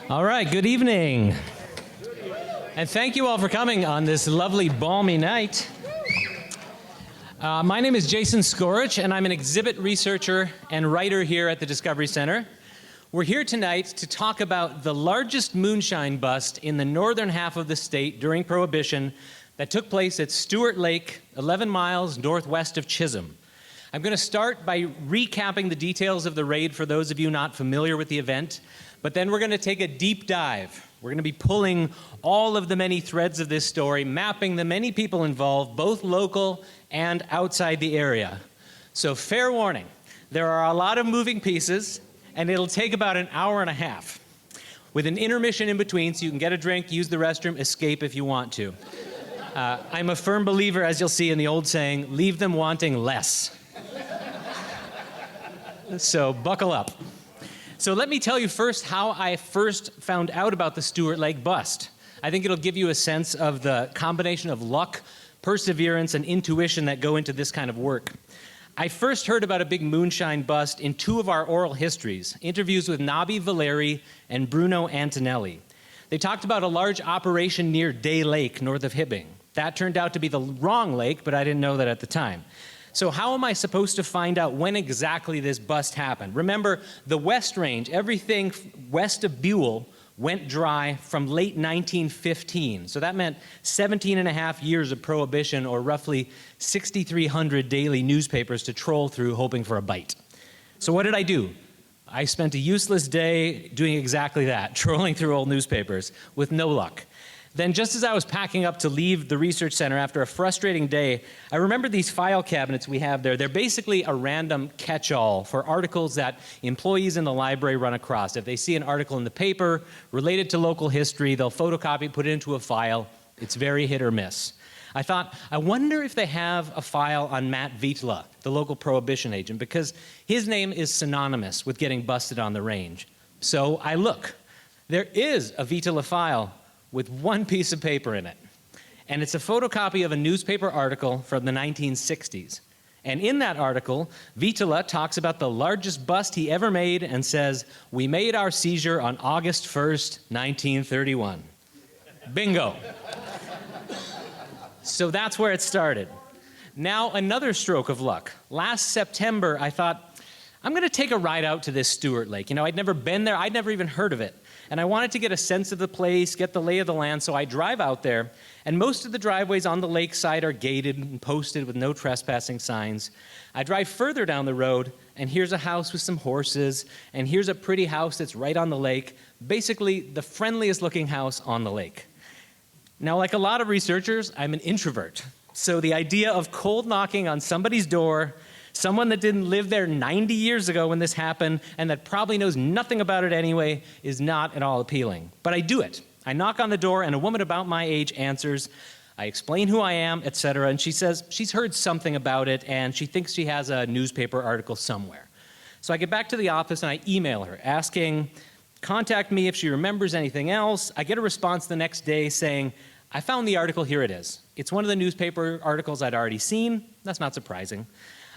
All right, good evening. And thank you all for coming on this lovely, balmy night. My name is Jason Scorich, and I'm an exhibit researcher and writer here at the Discovery Center. We're here tonight to talk about the largest moonshine bust in the northern half of the state during Prohibition that took place at Stewart Lake, 11 miles northwest of Chisholm. I'm going to start by recapping the details of the raid for those of you not familiar with the event, but then we're going to take a deep dive. We're going to be pulling all of the many threads of this story, mapping the many people involved, both local and outside the area. So fair warning, there are a lot of moving pieces, and it'll take about an hour and a half, with an intermission in between so you can get a drink, use the restroom, escape if you want to. I'm a firm believer, as you'll see in the old saying, leave them wanting less. So buckle up. So let me tell you first how I first found out about the Stewart Lake bust. I think it'll give you a sense of the combination of luck, perseverance, and intuition that go into this kind of work. I first heard about a big moonshine bust in two of our oral histories, interviews with Nabi Valeri and Bruno Antonelli. They talked about a large operation near Day Lake, north of Hibbing. That turned out to be the wrong lake, but I didn't know that at the time. So how am I supposed to find out when exactly this bust happened? Remember, the West Range, everything west of Buell, went dry from late 1915. So that meant 17 and a half years of Prohibition, or roughly 6,300 daily newspapers to troll through hoping for a bite. So what did I do? I spent a useless day doing exactly that, trolling through old newspapers with no luck. Then just as I was packing up to leave the research center after a frustrating day, I remember these file cabinets we have there. They're basically a random catch-all for articles that employees in the library run across. If they see an article in the paper related to local history, they'll photocopy, put it into a file. It's very hit or miss. I thought, I wonder if they have a file on Matt Vitala, the local Prohibition agent, because his name is synonymous with getting busted on the range. So I look. There is a Vitala file with one piece of paper in it. And it's a photocopy of a newspaper article from the 1960s. And in that article, Vitala talks about the largest bust he ever made and says, "We made our seizure on August 1st, 1931. Bingo. So that's where it started. Now another stroke of luck. Last September, I thought, I'm gonna take a ride out to this Stewart Lake. You know, I'd never been there, I'd never even heard of it. And I wanted to get a sense of the place, get the lay of the land, so I drive out there, and most of the driveways on the lakeside are gated and posted with no trespassing signs. I drive further down the road, and here's a house with some horses, and here's a pretty house that's right on the lake, basically the friendliest looking house on the lake. Now, like a lot of researchers, I'm an introvert. So the idea of cold knocking on somebody's door, someone that didn't live there 90 years ago when this happened and that probably knows nothing about it anyway, is not at all appealing. But I do it. I knock on the door and a woman about my age answers. I explain who I am, etc. And she says she's heard something about it and she thinks she has a newspaper article somewhere. So I get back to the office and I email her asking, contact me if she remembers anything else. I get a response the next day saying, I found the article, here it is. It's one of the newspaper articles I'd already seen. That's not surprising.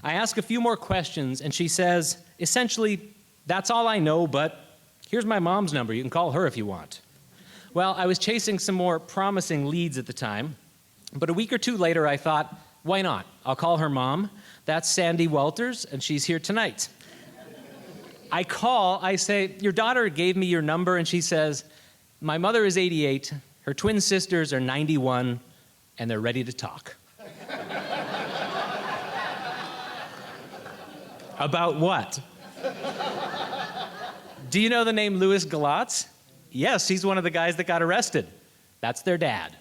I ask a few more questions, and she says, essentially, that's all I know, but here's my mom's number. You can call her if you want. Well, I was chasing some more promising leads at the time, but a week or two later, I thought, why not? I'll call her mom. That's Sandy Walters, and she's here tonight. I call, I say, your daughter gave me your number, and she says, my mother is 88, her twin sisters are 91, and they're ready to talk. About what? Do you know the name Louis Galatz? Yes, he's one of the guys that got arrested. That's their dad.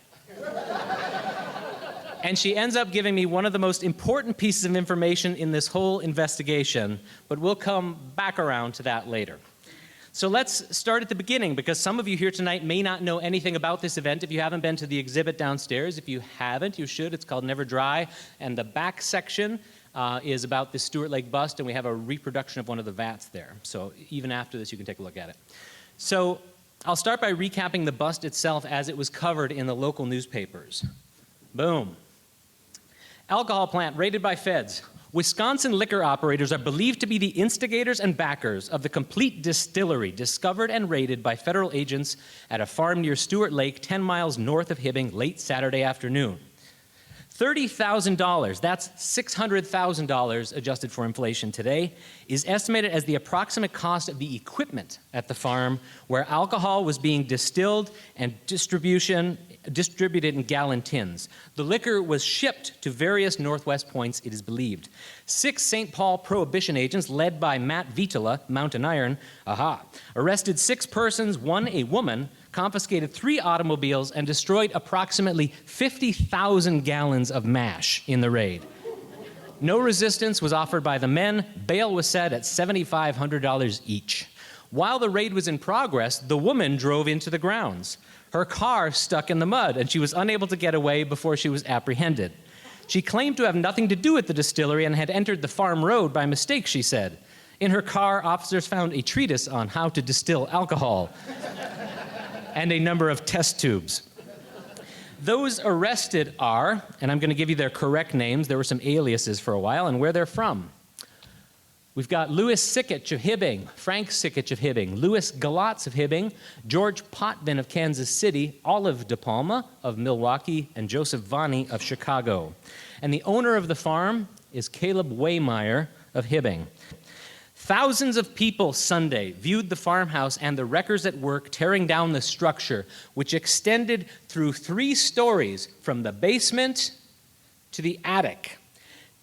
And she ends up giving me one of the most important pieces of information in this whole investigation, but we'll come back around to that later. So let's start at the beginning, because some of you here tonight may not know anything about this event if you haven't been to the exhibit downstairs. If you haven't, you should. It's called Never Dry, and the back section is about the Stewart Lake bust, and we have a reproduction of one of the vats there. So even after this, you can take a look at it. So I'll start by recapping the bust itself as it was covered in the local newspapers. Boom. Alcohol plant raided by feds. Wisconsin liquor operators are believed to be the instigators and backers of the complete distillery discovered and raided by federal agents at a farm near Stewart Lake, 10 miles north of Hibbing, late Saturday afternoon. $30,000, that's $600,000 adjusted for inflation today, is estimated as the approximate cost of the equipment at the farm where alcohol was being distilled and distributed in gallon tins. The liquor was shipped to various Northwest points, it is believed. 6 St. Paul Prohibition agents, led by Matt Vitala, Mountain Iron, arrested 6 persons, 1 a woman, confiscated 3 automobiles, and destroyed approximately 50,000 gallons of mash in the raid. No resistance was offered by the men. Bail was set at $7,500 each. While the raid was in progress, the woman drove into the grounds. Her car stuck in the mud, and she was unable to get away before she was apprehended. She claimed to have nothing to do with the distillery and had entered the farm road by mistake, she said. In her car, officers found a treatise on how to distill alcohol and a number of test tubes. Those arrested are, and I'm going to give you their correct names, there were some aliases for a while, and where they're from. We've got Louis Sikich of Hibbing, Frank Sikich of Hibbing, Louis Galatz of Hibbing, George Potvin of Kansas City, Olive De Palma of Milwaukee, and Joseph Vani of Chicago. And the owner of the farm is Caleb Waymeyer of Hibbing. Thousands of people Sunday viewed the farmhouse and the wreckers at work tearing down the structure, which extended through 3 stories from the basement to the attic.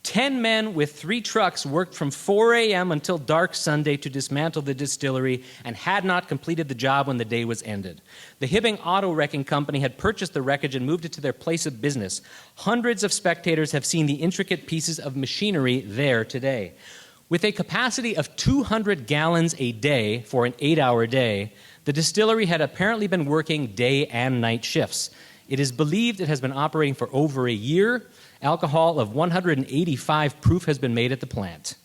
10 men with 3 trucks worked from 4 a.m. until dark Sunday to dismantle the distillery and had not completed the job when the day was ended. The Hibbing Auto Wrecking Company had purchased the wreckage and moved it to their place of business. Hundreds of spectators have seen the intricate pieces of machinery there today. With a capacity of 200 gallons a day for an 8-hour day, the distillery had apparently been working day and night shifts. It is believed it has been operating for over a year. Alcohol of 185 proof has been made at the plant.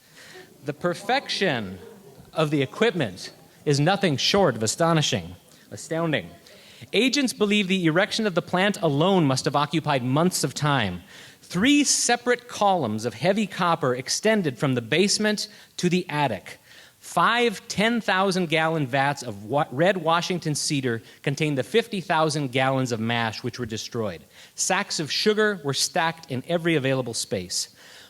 The perfection of the equipment is nothing short of astounding. Agents believe the erection of the plant alone must have occupied months of time. 3 separate columns of heavy copper extended from the basement to the attic. 5 10,000-gallon vats of red Washington cedar contained the 50,000 gallons of mash which were destroyed. Sacks of sugar were stacked in every available space.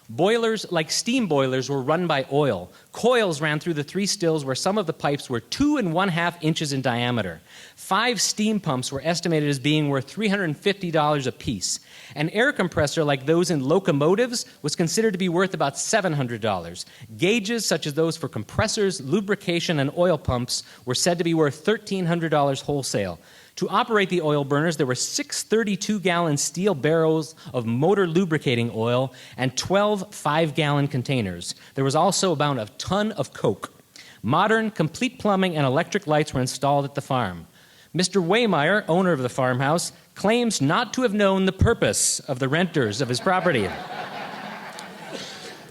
Boilers, like steam boilers, were run by oil. Coils ran through the 3 stills where some of the pipes were 2 1/2 inches in diameter. 5 steam pumps were estimated as being worth $350 apiece. An air compressor like those in locomotives was considered to be worth about $700. Gauges such as those for compressors, lubrication, and oil pumps were said to be worth $1,300 wholesale. To operate the oil burners, there were 6 32-gallon steel barrels of motor lubricating oil and 12 5-gallon containers. There was also about a ton of coke. Modern, complete plumbing and electric lights were installed at the farm. Mr. Waymeyer, owner of the farmhouse, claims not to have known the purpose of the renters of his property.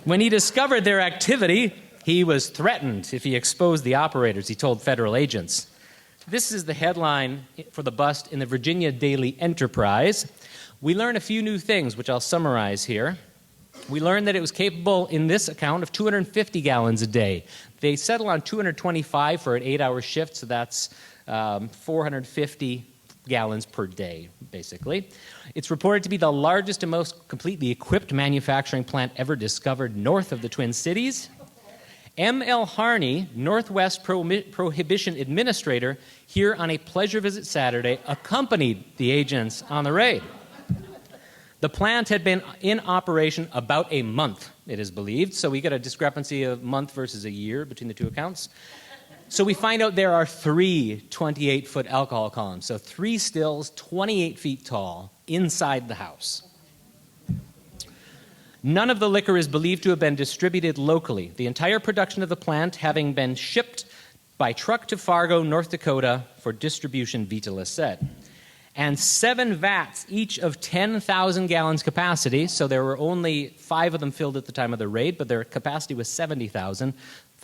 When he discovered their activity, he was threatened if he exposed the operators, he told federal agents. This is the headline for the bust in the Virginia Daily Enterprise. We learn a few new things, which I'll summarize here. We learned that it was capable, in this account, of 250 gallons a day. They settle on 225 for an 8-hour shift, so that's 450 gallons per day, basically. It's reported to be the largest and most completely equipped manufacturing plant ever discovered north of the Twin Cities. M.L. Harney, Northwest Prohibition Administrator, here on a pleasure visit Saturday, accompanied the agents on the raid. The plant had been in operation about a month, it is believed, so we get a discrepancy of month versus a year between the 2 accounts. So we find out there are 3 28-foot alcohol columns, so 3 stills 28 feet tall inside the house. None of the liquor is believed to have been distributed locally, the entire production of the plant having been shipped by truck to Fargo, North Dakota for distribution, Vitala said. And 7 vats, each of 10,000 gallons capacity, so there were only 5 of them filled at the time of the raid, but their capacity was 70,000,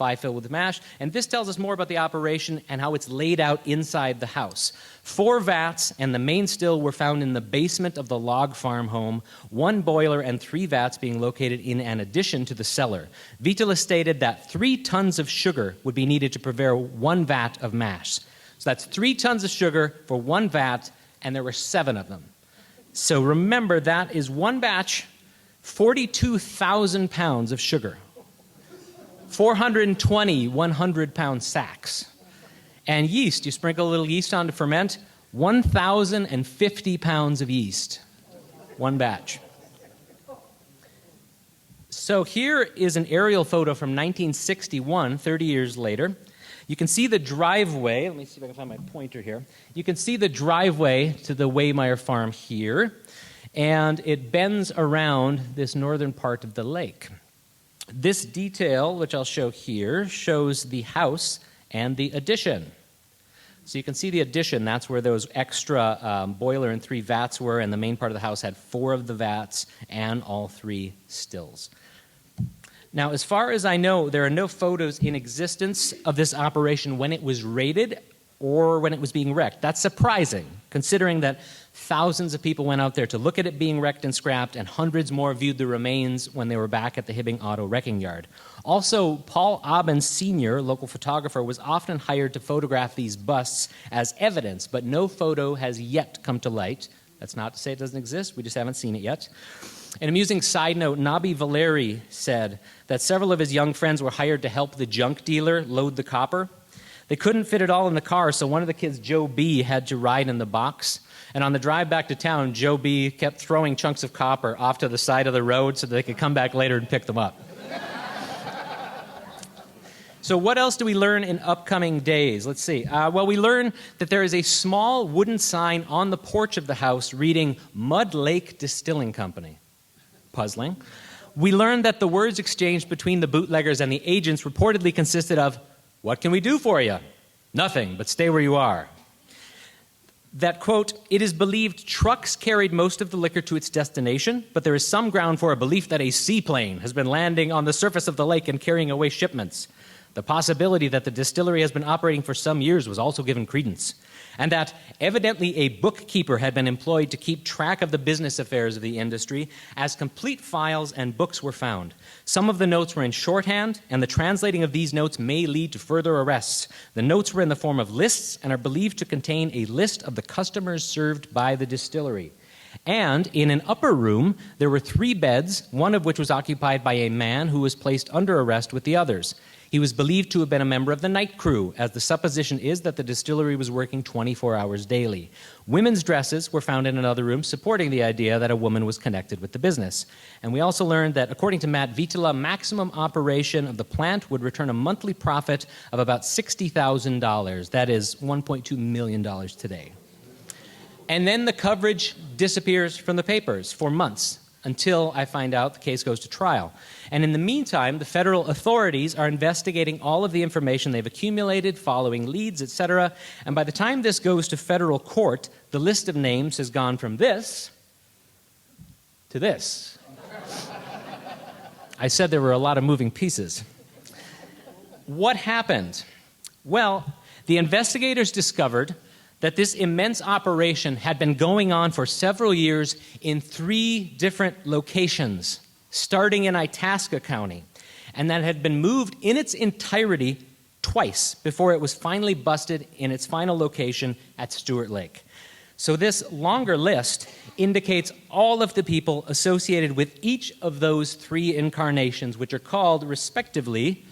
5 filled with mash. And this tells us more about the operation and how it's laid out inside the house. 4 vats and the main still were found in the basement of the log farm home, 1 boiler and 3 vats being located in an addition to the cellar. Vittula stated that 3 tons of sugar would be needed to prepare 1 vat of mash. So that's 3 tons of sugar for 1 vat, and there were 7 of them. So remember, that is 1 batch, 42,000 pounds of sugar, 420 100-pound sacks. And yeast, you sprinkle a little yeast on to ferment, 1,050 pounds of yeast, 1 batch. So here is an aerial photo from 1961, 30 years later. You can see the driveway. Let me see if I can find my pointer here. You can see the driveway to the Waymeyer farm here, and it bends around this northern part of the lake. This detail, which I'll show here, shows the house and the addition. So you can see the addition. That's where those extra boiler and 3 vats were, and the main part of the house had 4 of the vats and all 3 stills. Now, as far as I know, there are no photos in existence of this operation when it was raided or when it was being wrecked. That's surprising, considering that thousands of people went out there to look at it being wrecked and scrapped, and hundreds more viewed the remains when they were back at the Hibbing Auto Wrecking Yard. Also, Paul Aubin Sr., local photographer, was often hired to photograph these busts as evidence, but no photo has yet come to light. That's not to say it doesn't exist, we just haven't seen it yet. An amusing side note, Nabi Valeri said that several of his young friends were hired to help the junk dealer load the copper. They couldn't fit it all in the car, so one of the kids, Joe B., had to ride in the box. And on the drive back to town, Joe B. kept throwing chunks of copper off to the side of the road so that they could come back later and pick them up. So what else do we learn in upcoming days? Let's see. Well, we learn that there is a small wooden sign on the porch of the house reading Mud Lake Distilling Company. Puzzling. We learned that the words exchanged between the bootleggers and the agents reportedly consisted of, "What can we do for you?" "Nothing, but stay where you are." That, quote, "It is believed trucks carried most of the liquor to its destination, but there is some ground for a belief that a seaplane has been landing on the surface of the lake and carrying away shipments. The possibility that the distillery has been operating for some years was also given credence, and that evidently a bookkeeper had been employed to keep track of the business affairs of the industry, as complete files and books were found. Some of the notes were in shorthand, and the translating of these notes may lead to further arrests. The notes were in the form of lists and are believed to contain a list of the customers served by the distillery. And in an upper room, there were 3 beds, one of which was occupied by a man who was placed under arrest with the others. He was believed to have been a member of the night crew, as the supposition is that the distillery was working 24 hours daily. Women's dresses were found in another room, supporting the idea that a woman was connected with the business. And we also learned that, according to Matt Vittula, maximum operation of the plant would return a monthly profit of about $60,000. That is $1.2 million today. And then the coverage disappears from the papers for months, until I find out the case goes to trial. And in the meantime, the federal authorities are investigating all of the information they've accumulated, following leads, etc. And by the time this goes to federal court, the list of names has gone from this to this. I said there were a lot of moving pieces. What happened? Well, the investigators discovered that this immense operation had been going on for several years in 3 different locations, starting in Itasca County, and that had been moved in its entirety twice before it was finally busted in its final location at Stewart Lake. So this longer list indicates all of the people associated with each of those 3 incarnations, which are called, respectively,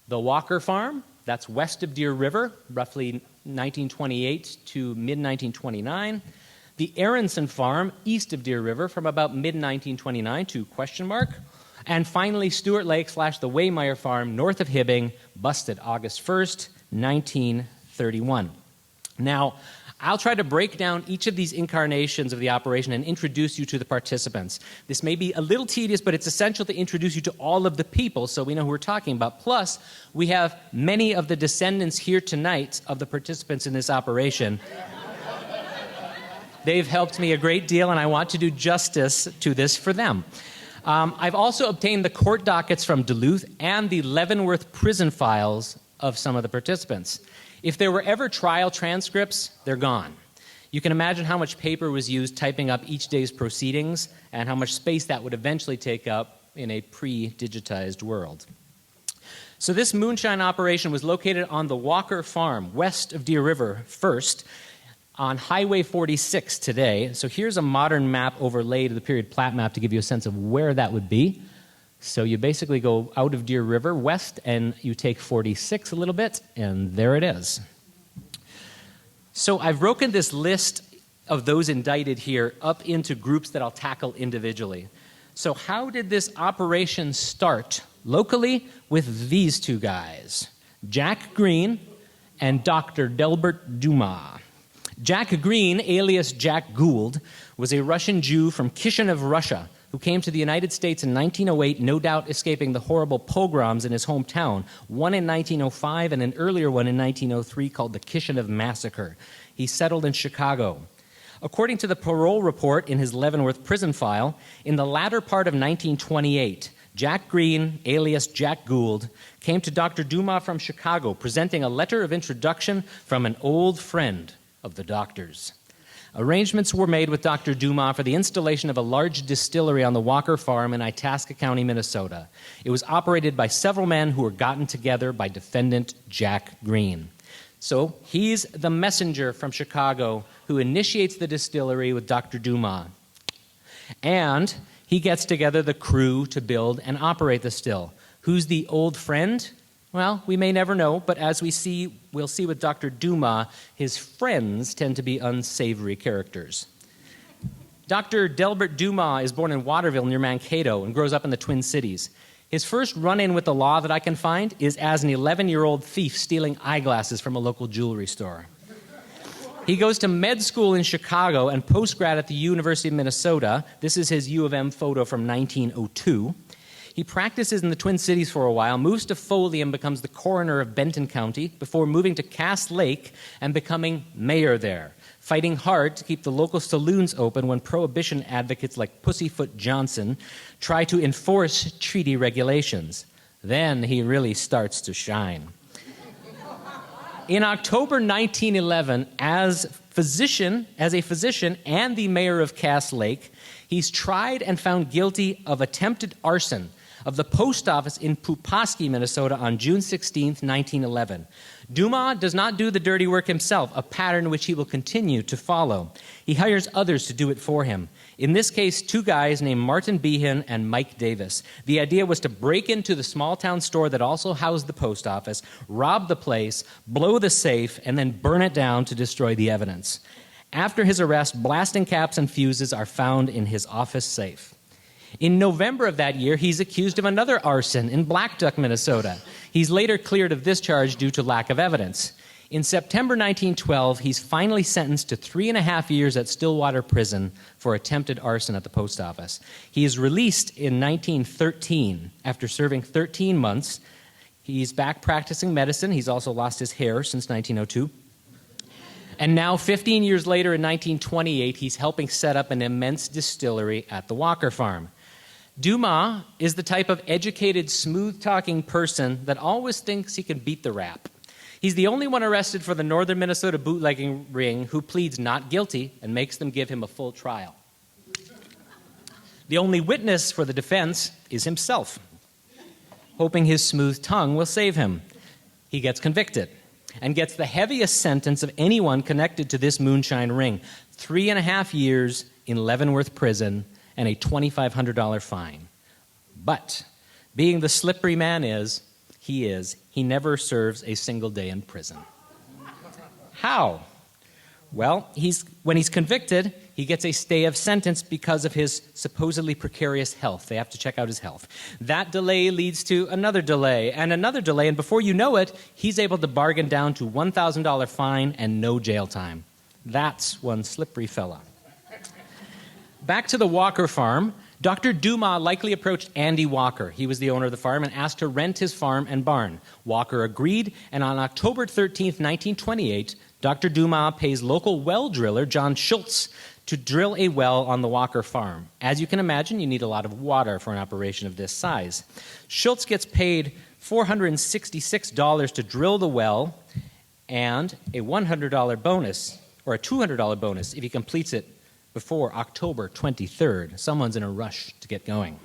the Walker Farm, that's west of Deer River, roughly 1928 to mid-1929. The Aronson Farm, east of Deer River, from about mid-1929 to question mark. And finally, Stewart Lake / the Waymeyer Farm, north of Hibbing, busted August 1st, 1931. Now, I'll try to break down each of these incarnations of the operation and introduce you to the participants. This may be a little tedious, but it's essential to introduce you to all of the people so we know who we're talking about. Plus, we have many of the descendants here tonight of the participants in this operation. They've helped me a great deal, and I want to do justice to this for them. I've also obtained the court dockets from Duluth and the Leavenworth prison files of some of the participants. If there were ever trial transcripts, they're gone. You can imagine how much paper was used typing up each day's proceedings and how much space that would eventually take up in a pre-digitized world. So this moonshine operation was located on the Walker Farm, west of Deer River first, on Highway 46 today. So here's a modern map overlaid of the period plat map to give you a sense of where that would be. So you basically go out of Deer River west and you take 46 a little bit, and there it is. So I've broken this list of those indicted here up into groups that I'll tackle individually. So how did this operation start? Locally, with these two guys, Jack Green and Dr. Delbert Dumas. Jack Green, alias Jack Gould, was a Russian Jew from Chisholm, Russia, who came to the United States in 1908, no doubt escaping the horrible pogroms in his hometown, one in 1905 and an earlier one in 1903 called the Chisholm Massacre. He settled in Chicago. According to the parole report in his Leavenworth prison file, in the latter part of 1928, Jack Green, alias Jack Gould, came to Dr. Dumas from Chicago, presenting a letter of introduction from an old friend of the doctor's. Arrangements were made with Dr. Dumas for the installation of a large distillery on the Walker Farm in Itasca County, Minnesota. It was operated by several men who were gotten together by defendant Jack Green. So he's the messenger from Chicago who initiates the distillery with Dr. Dumas. And he gets together the crew to build and operate the still. Who's the old friend? Well, we may never know, but as we'll see with Dr. Dumas, his friends tend to be unsavory characters. Dr. Delbert Dumas is born in Waterville near Mankato and grows up in the Twin Cities. His first run-in with the law that I can find is as an 11-year-old thief stealing eyeglasses from a local jewelry store. He goes to med school in Chicago and postgrad at the University of Minnesota. This is his U of M photo from 1902. He practices in the Twin Cities for a while, moves to Foley and becomes the coroner of Benton County before moving to Cass Lake and becoming mayor there, fighting hard to keep the local saloons open when prohibition advocates like Pussyfoot Johnson try to enforce treaty regulations. Then he really starts to shine. In October 1911, as a physician and the mayor of Cass Lake, he's tried and found guilty of attempted arson of the post office in Pupasky, Minnesota on June 16, 1911. Dumas does not do the dirty work himself, a pattern which he will continue to follow. He hires others to do it for him. In this case, two guys named Martin Behan and Mike Davis. The idea was to break into the small-town store that also housed the post office, rob the place, blow the safe, and then burn it down to destroy the evidence. After his arrest, blasting caps and fuses are found in his office safe. In November of that year, he's accused of another arson in Black Duck, Minnesota. He's later cleared of this charge due to lack of evidence. In September 1912, he's finally sentenced to 3.5 years at Stillwater Prison for attempted arson at the post office. He is released in 1913 after serving 13 months. He's back practicing medicine. He's also lost his hair since 1902. And now, 15 years later in 1928, he's helping set up an immense distillery at the Walker Farm. Dumas is the type of educated, smooth-talking person that always thinks he can beat the rap. He's the only one arrested for the Northern Minnesota bootlegging ring who pleads not guilty and makes them give him a full trial. The only witness for the defense is himself, hoping his smooth tongue will save him. He gets convicted and gets the heaviest sentence of anyone connected to this moonshine ring, 3.5 years in Leavenworth prison and a $2,500 fine. But, being the slippery man he never serves a single day in prison. How? Well, when he's convicted, he gets a stay of sentence because of his supposedly precarious health. They have to check out his health. That delay leads to another delay, and before you know it, he's able to bargain down to $1,000 fine and no jail time. That's one slippery fella. Back to the Walker Farm, Dr. Dumas likely approached Andy Walker. He was the owner of the farm and asked to rent his farm and barn. Walker agreed, and on October 13, 1928, Dr. Dumas pays local well driller John Schultz to drill a well on the Walker farm. As you can imagine, you need a lot of water for an operation of this size. Schultz gets paid $466 to drill the well and a $100 bonus, or a $200 bonus, if he completes it before October 23rd. Someone's in a rush to get going.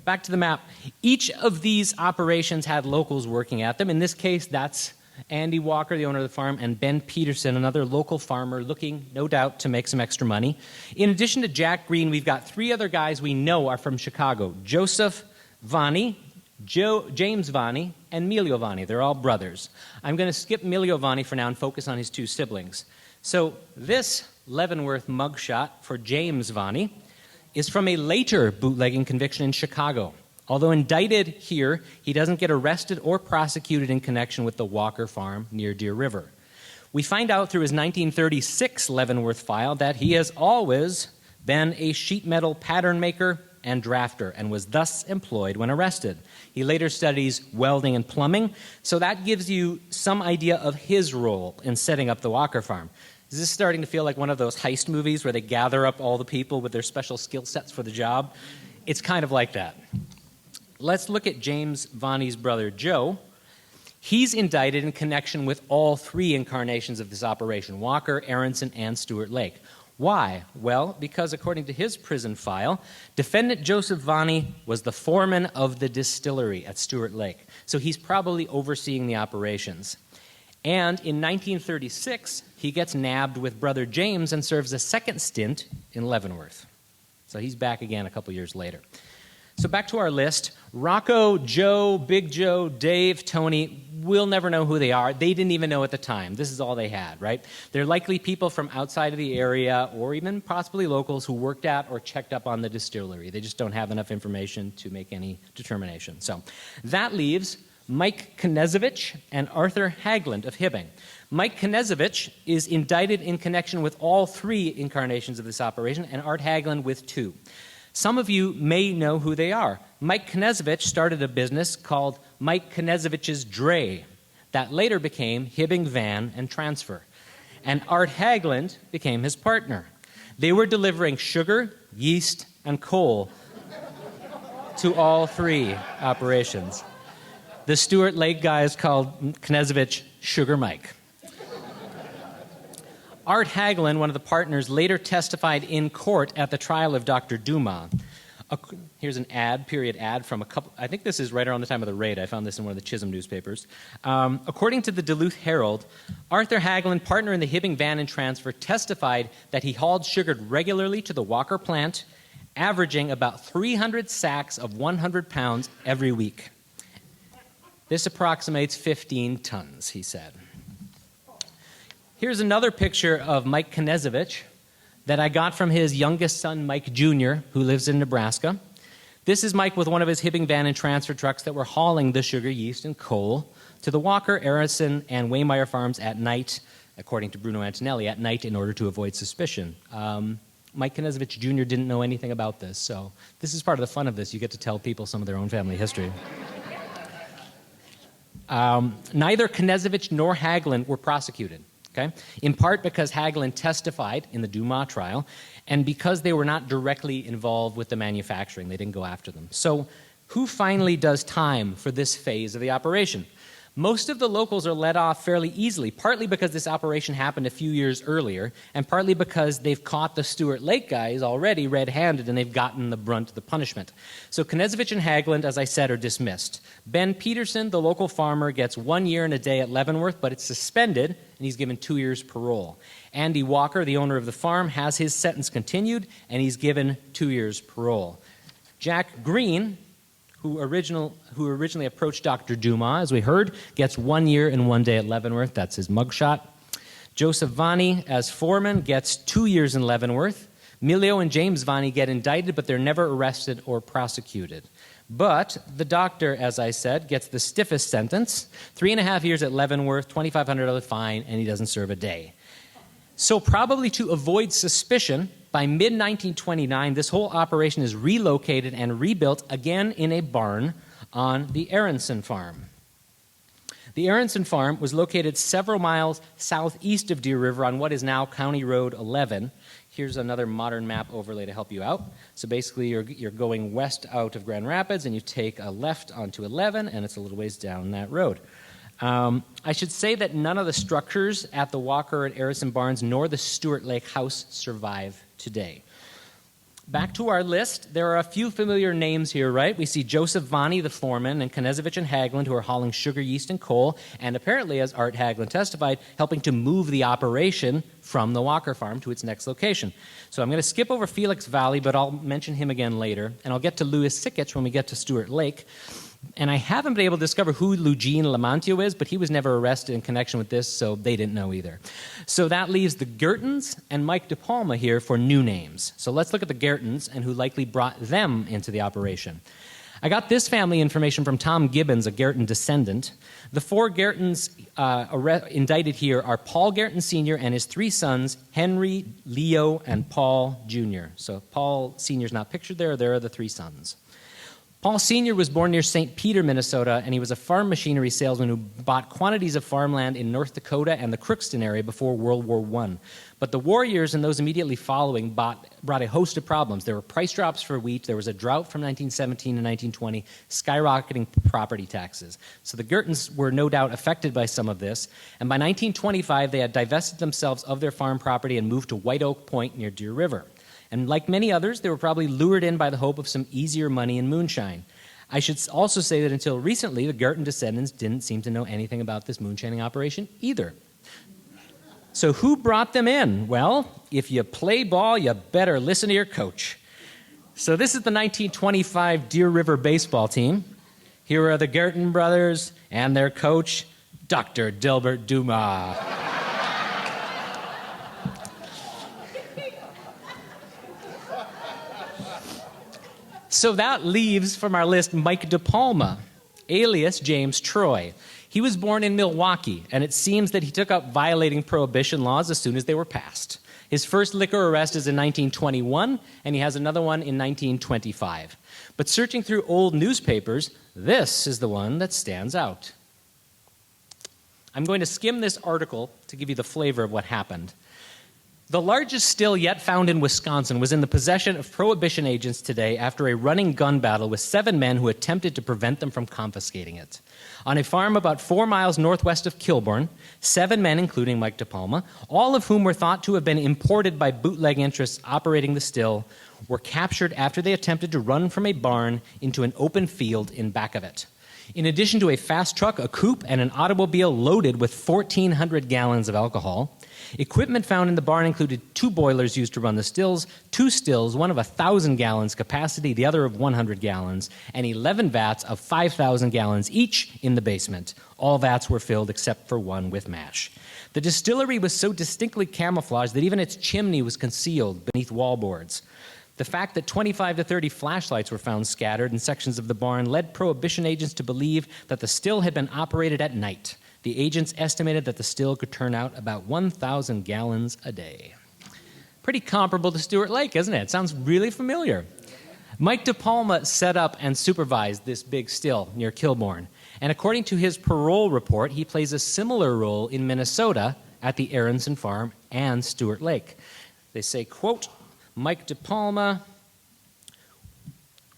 Back to the map. Each of these operations had locals working at them. In this case, that's Andy Walker, the owner of the farm, and Ben Peterson, another local farmer looking, no doubt, to make some extra money. In addition to Jack Green, we've got three other guys we know are from Chicago: Joseph Vanni, James Vanni, and Emilio Vanni. They're all brothers. I'm going to skip Emilio Vanni for now and focus on his two siblings. So this Leavenworth mugshot for James Vanni is from a later bootlegging conviction in Chicago. Although indicted here, he doesn't get arrested or prosecuted in connection with the Walker farm near Deer River. We find out through his 1936 Leavenworth file that he has always been a sheet metal pattern maker and drafter, and was thus employed when arrested. He later studies welding and plumbing, so that gives you some idea of his role in setting up the Walker farm. Is this starting to feel like one of those heist movies where they gather up all the people with their special skill sets for the job? It's kind of like that. Let's look at James Vanni's brother, Joe. He's indicted in connection with all three incarnations of this operation: Walker, Aronson, and Stewart Lake. Why? Well, because according to his prison file, defendant Joseph Vanni was the foreman of the distillery at Stewart Lake, so he's probably overseeing the operations. And in 1936, he gets nabbed with brother James and serves a second stint in Leavenworth. So he's back again a couple years later. So back to our list: Rocco, Joe, Big Joe, Dave, Tony. We'll never know who they are. They didn't even know at the time. This is all they had, right? They're likely people from outside of the area, or even possibly locals who worked at or checked up on the distillery. They just don't have enough information to make any determination. So that leaves Mike Knezevich and Arthur Hagland of Hibbing. Mike Knezevich is indicted in connection with all three incarnations of this operation, and Art Hagland with two. Some of you may know who they are. Mike Knezevich started a business called Mike Knezevich's Dray that later became Hibbing Van and Transfer. And Art Hagland became his partner. They were delivering sugar, yeast, and coal to all three operations. The Stewart Lake guys called Knezevich Sugar Mike. Art Hagland, one of the partners, later testified in court at the trial of Dr. Dumas. Here's an period ad from a couple, I think this is right around the time of the raid. I found this in one of the Chisholm newspapers. According to the Duluth Herald, Arthur Hagland, partner in the Hibbing Van and Transfer, testified that he hauled sugar regularly to the Walker plant, averaging about 300 sacks of 100 pounds every week. This approximates 15 tons, he said. Here's another picture of Mike Knezevich that I got from his youngest son, Mike Jr., who lives in Nebraska. This is Mike with one of his Hibbing Van and Transfer trucks that were hauling the sugar, yeast, and coal to the Walker, Aronson, and Waymeyer farms at night, according to Bruno Antonelli, at night in order to avoid suspicion. Mike Knezevich Jr. didn't know anything about this, so this is part of the fun of this. You get to tell people some of their own family history. Neither Knezevich nor Hagland were prosecuted. Okay? In part because Hagland testified in the Dumas trial, and because they were not directly involved with the manufacturing. They didn't go after them. So who finally does time for this phase of the operation? Most of the locals are let off fairly easily, partly because this operation happened a few years earlier, and partly because they've caught the Stewart Lake guys already red-handed and they've gotten the brunt of the punishment. So Knezevich and Hagland, as I said, are dismissed. Ben Peterson, the local farmer, gets 1 year and a day at Leavenworth, but it's suspended, and he's given 2 years parole. Andy Walker, the owner of the farm, has his sentence continued, and he's given 2 years parole. Jack Green, who originally approached Dr. Dumas, as we heard, gets 1 year and 1 day at Leavenworth. That's his mugshot. Joseph Vanni, as foreman, gets 2 years in Leavenworth. Emilio and James Vanni get indicted, but they're never arrested or prosecuted. But the doctor, as I said, gets the stiffest sentence, 3.5 years at Leavenworth, $2,500 fine, and he doesn't serve a day. So probably to avoid suspicion, by mid-1929, this whole operation is relocated and rebuilt again in a barn on the Aronson Farm. The Aronson Farm was located several miles southeast of Deer River on what is now County Road 11. Here's another modern map overlay to help you out. So basically, you're going west out of Grand Rapids, and you take a left onto 11, and it's a little ways down that road. I should say that none of the structures at the Walker and Aronson barns nor the Stewart Lake house survive today. Back to our list, there are a few familiar names here, right? We see Joseph Vani, the foreman, and Knezevich and Haglund, who are hauling sugar, yeast, and coal, and apparently, as Art Haglund testified, helping to move the operation from the Walker farm to its next location. So I'm going to skip over Felix Valley, but I'll mention him again later, and I'll get to Louis Sikich when we get to Stewart Lake. And I haven't been able to discover who Eugene Lamantio is, but he was never arrested in connection with this, so they didn't know either. So that leaves the Gertons and Mike DePalma here for new names. So let's look at the Gertons and who likely brought them into the operation. I got this family information from Tom Gibbons, a Gerton descendant. The four Gertons indicted here are Paul Gerton Sr. and his three sons, Henry, Leo, and Paul Jr. So Paul Sr. is not pictured there. There are the three sons. Paul Sr. was born near St. Peter, Minnesota, and he was a farm machinery salesman who bought quantities of farmland in North Dakota and the Crookston area before World War I. But the war years and those immediately following brought a host of problems. There were price drops for wheat, there was a drought from 1917 to 1920, skyrocketing property taxes. So the Gertons were no doubt affected by some of this, and by 1925 they had divested themselves of their farm property and moved to White Oak Point near Deer River. And like many others, they were probably lured in by the hope of some easier money in moonshine. I should also say that until recently, the Gerton descendants didn't seem to know anything about this moonshining operation either. So who brought them in? Well, if you play ball, you better listen to your coach. So this is the 1925 Deer River baseball team. Here are the Gerton brothers and their coach, Dr. Delbert Dumas. So that leaves from our list Mike DePalma, alias James Troy. He was born in Milwaukee, and it seems that he took up violating prohibition laws as soon as they were passed. His first liquor arrest is in 1921, and he has another one in 1925. But searching through old newspapers, this is the one that stands out. I'm going to skim this article to give you the flavor of what happened. The largest still yet found in Wisconsin was in the possession of prohibition agents today after a running gun battle with 7 men who attempted to prevent them from confiscating it. On a farm about 4 miles northwest of Kilbourne, 7 men, including Mike DePalma, all of whom were thought to have been imported by bootleg interests operating the still, were captured after they attempted to run from a barn into an open field in back of it. In addition to a fast truck, a coupe, and an automobile loaded with 1,400 gallons of alcohol, equipment found in the barn included 2 boilers used to run the stills, 2 stills, one of 1,000 gallons capacity, the other of 100 gallons, and 11 vats of 5,000 gallons each in the basement. All vats were filled except for one with mash. The distillery was so distinctly camouflaged that even its chimney was concealed beneath wallboards. The fact that 25 to 30 flashlights were found scattered in sections of the barn led prohibition agents to believe that the still had been operated at night. The agents estimated that the still could turn out about 1,000 gallons a day. Pretty comparable to Stewart Lake, isn't it? Sounds really familiar. Mike DePalma set up and supervised this big still near Kilbourne. And according to his parole report, he plays a similar role in Minnesota at the Aronson Farm and Stewart Lake. They say, quote, Mike DePalma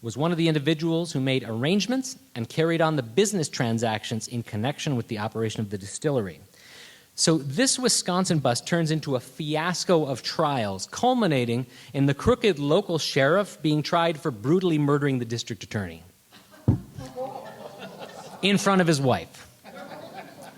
was one of the individuals who made arrangements and carried on the business transactions in connection with the operation of the distillery. So this Wisconsin bust turns into a fiasco of trials, culminating in the crooked local sheriff being tried for brutally murdering the district attorney in front of his wife.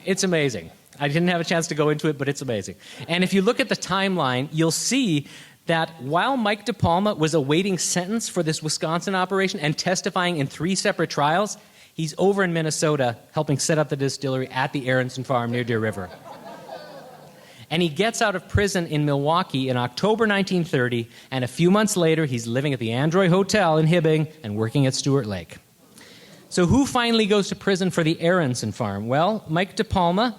It's amazing. I didn't have a chance to go into it, but it's amazing. And if you look at the timeline, you'll see that while Mike DePalma was awaiting sentence for this Wisconsin operation and testifying in 3 separate trials, he's over in Minnesota helping set up the distillery at the Aronson Farm near Deer River. And he gets out of prison in Milwaukee in October 1930, and a few months later, he's living at the Android Hotel in Hibbing and working at Stewart Lake. So who finally goes to prison for the Aronson Farm? Well, Mike DePalma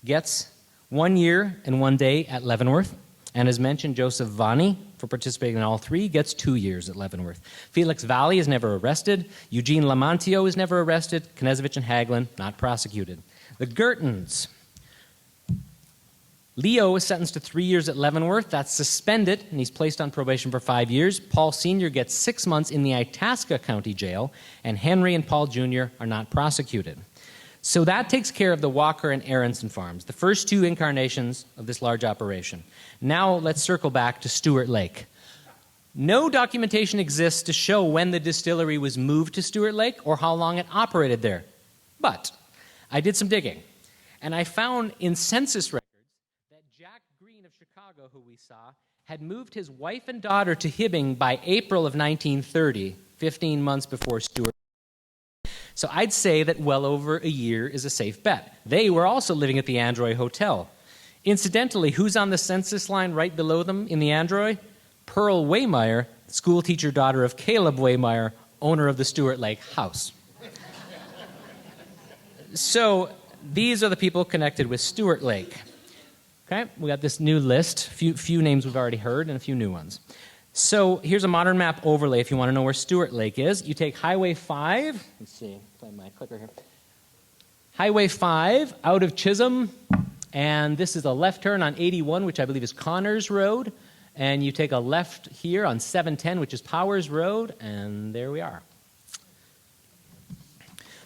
gets 1 year and 1 day at Leavenworth. And as mentioned, Joseph Vani, for participating in all 3, gets 2 years at Leavenworth. Felix Valley is never arrested. Eugene Lamantio is never arrested. Knezevich and Haglund, not prosecuted. The Girtons. Leo is sentenced to 3 years at Leavenworth. That's suspended, and he's placed on probation for 5 years. Paul Sr. gets 6 months in the Itasca County Jail, and Henry and Paul Jr. are not prosecuted. So that takes care of the Walker and Aronson farms, the first two incarnations of this large operation. Now let's circle back to Stewart Lake. No documentation exists to show when the distillery was moved to Stewart Lake or how long it operated there. But I did some digging, and I found in census records that Jack Green of Chicago, who we saw, had moved his wife and daughter to Hibbing by April of 1930, 15 months before Stewart. So I'd say that well over a year is a safe bet. They were also living at the Androy Hotel. Incidentally, who's on the census line right below them in the Androy? Pearl Waymeyer, schoolteacher daughter of Caleb Waymeyer, owner of the Stewart Lake house. So these are the people connected with Stewart Lake. Okay, we got this new list, few names we've already heard and a few new ones. So here's a modern map overlay if you want to know where Stewart Lake is. You take Highway 5, let's see, play my clicker here. Highway 5 out of Chisholm, and this is a left turn on 81, which I believe is Connors Road, and you take a left here on 710, which is Powers Road, and there we are.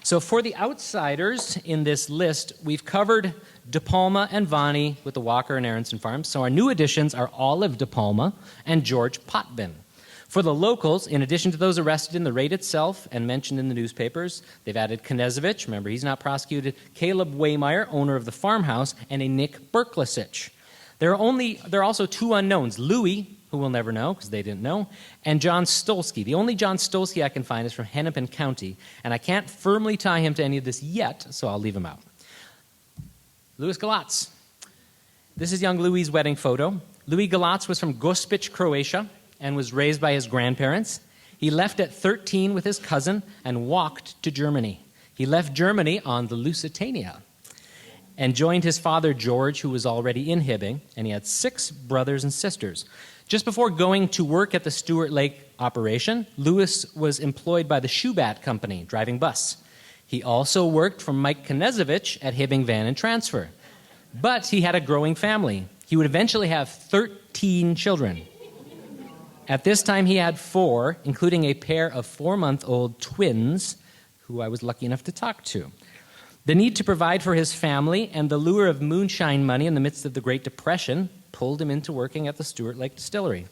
So for the outsiders in this list, we've covered De Palma and Vonnie with the Walker and Aronson farms. So our new additions are Olive De Palma and George Potvin. For the locals, in addition to those arrested in the raid itself and mentioned in the newspapers, they've added Knezevich, remember he's not prosecuted, Caleb Waymeyer, owner of the farmhouse, and a Nick Burklicich. There are also two unknowns, Louis, who we'll never know because they didn't know, and John Stolsky. The only John Stolsky I can find is from Hennepin County, and I can't firmly tie him to any of this yet, so I'll leave him out. Louis Galatz. This is young Louis' wedding photo. Louis Galatz was from Gospic, Croatia, and was raised by his grandparents. He left at 13 with his cousin and walked to Germany. He left Germany on the Lusitania and joined his father, George, who was already in Hibbing, and he had 6 brothers and sisters. Just before going to work at the Stewart Lake operation, Louis was employed by the Shubat Company, driving bus. He also worked for Mike Knezevich at Hibbing Van and Transfer. But he had a growing family. He would eventually have 13 children. At this time, he had 4, including a pair of 4-month-old twins, who I was lucky enough to talk to. The need to provide for his family and the lure of moonshine money in the midst of the Great Depression pulled him into working at the Stewart Lake Distillery.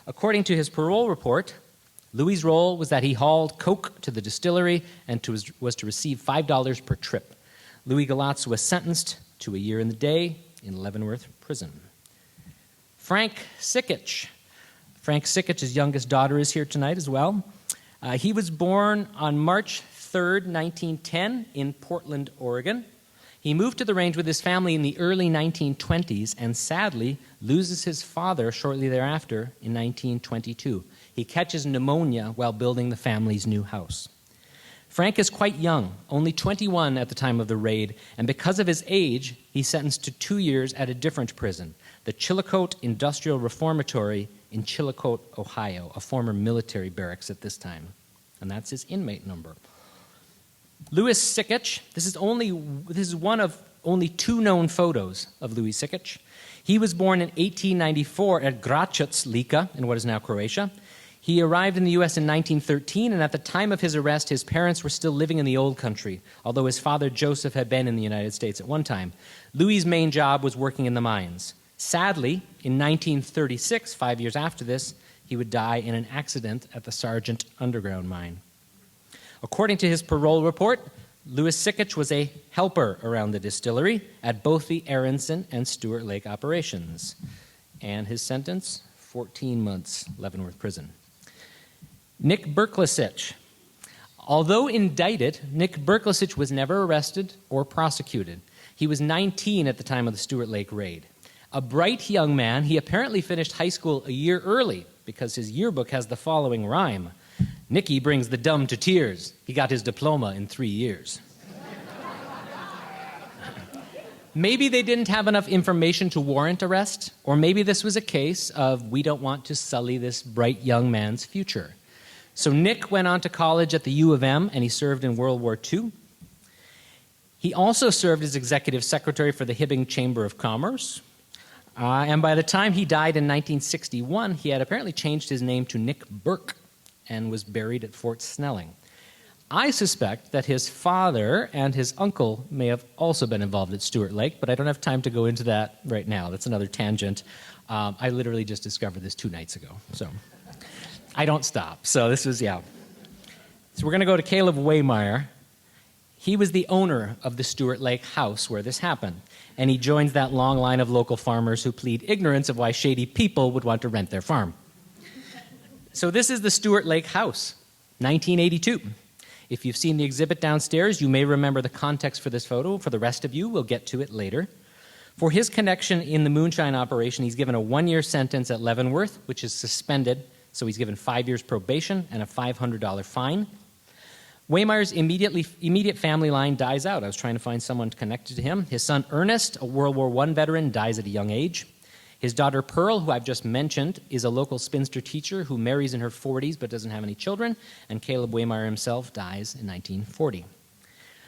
According to his parole report, Louis' role was that he hauled coke to the distillery and was to receive $5 per trip. Louis Galatz was sentenced to a year and a day in Leavenworth prison. Frank Burkich. Frank Burkich's youngest daughter is here tonight as well. He was born on March 3rd, 1910 in Portland, Oregon. He moved to the range with his family in the early 1920s and sadly loses his father shortly thereafter in 1922. He catches pneumonia while building the family's new house. Frank is quite young, only 21 at the time of the raid, and because of his age, he's sentenced to 2 years at a different prison, the Chillicothe Industrial Reformatory in Chillicothe, Ohio, a former military barracks at this time. And that's his inmate number. Louis Burkich, this is one of only 2 known photos of Louis Burkich. He was born in 1894 at Gračac, Lika, in what is now Croatia. He arrived in the U.S. in 1913, and at the time of his arrest, his parents were still living in the old country, although his father Joseph had been in the United States at one time. Louis' main job was working in the mines. Sadly, in 1936, 5 years after this, he would die in an accident at the Sargent underground mine. According to his parole report, Louis Burkich was a helper around the distillery at both the Aronson and Stewart Lake operations. And his sentence, 14 months, Leavenworth prison. Nick Burklicich. Although indicted, Nick Burklicich was never arrested or prosecuted. He was 19 at the time of the Stewart Lake raid. A bright young man, he apparently finished high school a year early because his yearbook has the following rhyme. Nicky brings the dumb to tears. He got his diploma in 3 years. Maybe they didn't have enough information to warrant arrest, or maybe this was a case of we don't want to sully this bright young man's future. So Nick went on to college at the U of M, and he served in World War II. He also served as executive secretary for the Hibbing Chamber of Commerce. And by the time he died in 1961, he had apparently changed his name to Nick Burke and was buried at Fort Snelling. I suspect that his father and his uncle may have also been involved at Stewart Lake, but I don't have time to go into that right now. That's another tangent. I literally just discovered this 2 nights ago, so I don't stop. So this was, yeah. So we're going to go to Caleb Waymeyer. He was the owner of the Stewart Lake house where this happened, and he joins that long line of local farmers who plead ignorance of why shady people would want to rent their farm. So this is the Stewart Lake house, 1982. If you've seen the exhibit downstairs, you may remember the context for this photo. For the rest of you, we'll get to it later. For his connection in the Moonshine operation, he's given a 1-year sentence at Leavenworth, which is suspended, so he's given 5 years probation and a $500 fine. Waymeyer's immediate family line dies out. I was trying to find someone connected to him. His son Ernest, a World War I veteran, dies at a young age. His daughter Pearl, who I've just mentioned, is a local spinster teacher who marries in her 40s but doesn't have any children, and Caleb Waymeyer himself dies in 1940.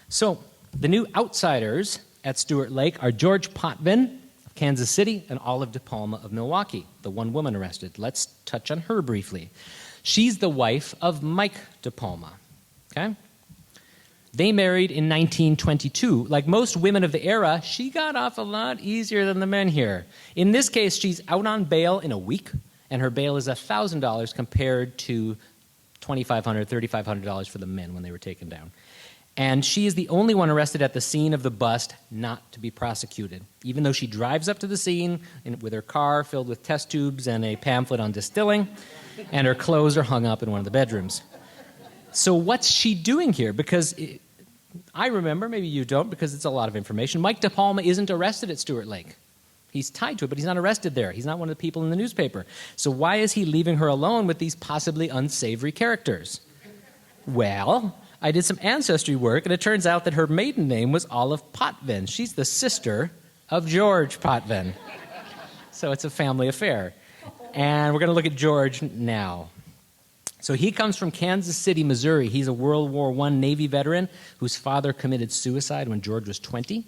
So the new outsiders at Stewart Lake are George Potvin of Kansas City and Olive DePalma of Milwaukee, the one woman arrested. Let's touch on her briefly. She's the wife of Mike DePalma. Okay? They married in 1922. Like most women of the era, she got off a lot easier than the men here. In this case, she's out on bail in a week, and her bail is $1,000 compared to $2,500, $3,500 for the men when they were taken down. And she is the only one arrested at the scene of the bust not to be prosecuted, even though she drives up to the scene with her car filled with test tubes and a pamphlet on distilling, and her clothes are hung up in one of the bedrooms. So what's she doing here? Because I remember, maybe you don't, because it's a lot of information. Mike DePalma isn't arrested at Stewart Lake. He's tied to it, but he's not arrested there. He's not one of the people in the newspaper. So why is he leaving her alone with these possibly unsavory characters? Well, I did some ancestry work, and it turns out that her maiden name was Olive Potvin. She's the sister of George Potvin. So it's a family affair. And we're going to look at George now. So he comes from Kansas City, Missouri. He's a World War I Navy veteran whose father committed suicide when George was 20.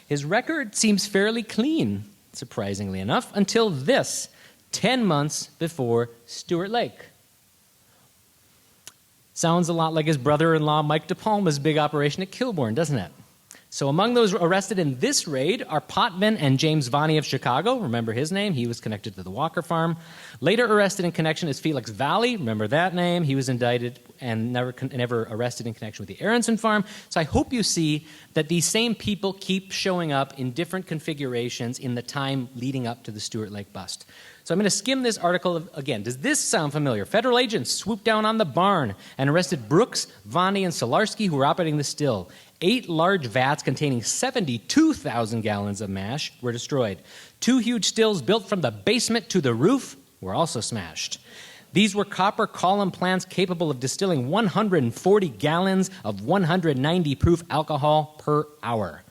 His record seems fairly clean, surprisingly enough, until this, 10 months before Stewart Lake. Sounds a lot like his brother-in-law Mike DePalma's big operation at Kilbourne, doesn't it? So among those arrested in this raid are Potvin and James Vonnie of Chicago. Remember his name? He was connected to the Walker Farm. Later arrested in connection is Felix Valley. Remember that name? He was indicted and never arrested in connection with the Aronson Farm. So I hope you see that these same people keep showing up in different configurations in the time leading up to the Stewart Lake bust. So I'm going to skim this article again. Does this sound familiar? Federal agents swooped down on the barn and arrested Brooks, Vonnie, and Solarski, who were operating the still. 8 large vats containing 72,000 gallons of mash were destroyed. 2 huge stills built from the basement to the roof were also smashed. These were copper column plants capable of distilling 140 gallons of 190 proof alcohol per hour.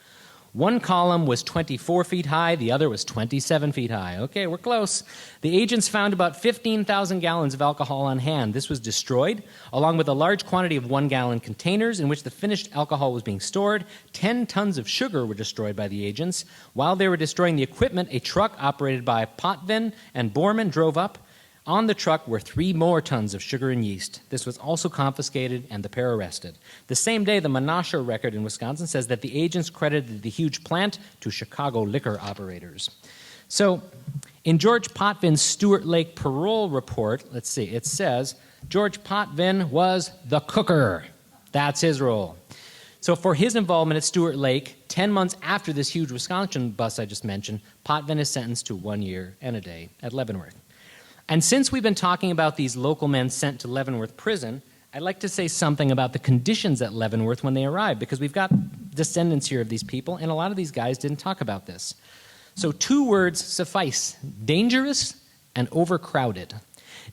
One column was 24 feet high, the other was 27 feet high. Okay, we're close. The agents found about 15,000 gallons of alcohol on hand. This was destroyed, along with a large quantity of 1-gallon containers in which the finished alcohol was being stored. 10 tons of sugar were destroyed by the agents. While they were destroying the equipment, a truck operated by Potvin and Borman drove up. On the truck were 3 more tons of sugar and yeast. This was also confiscated and the pair arrested. The same day, the Menasha record in Wisconsin says that the agents credited the huge plant to Chicago liquor operators. So in George Potvin's Stewart Lake parole report, let's see, it says George Potvin was the cooker. That's his role. So for his involvement at Stewart Lake, 10 months after this huge Wisconsin bust I just mentioned, Potvin is sentenced to 1 year and a day at Leavenworth. And since we've been talking about these local men sent to Leavenworth prison, I'd like to say something about the conditions at Leavenworth when they arrived, because we've got descendants here of these people, and a lot of these guys didn't talk about this. So 2 words suffice: dangerous and overcrowded.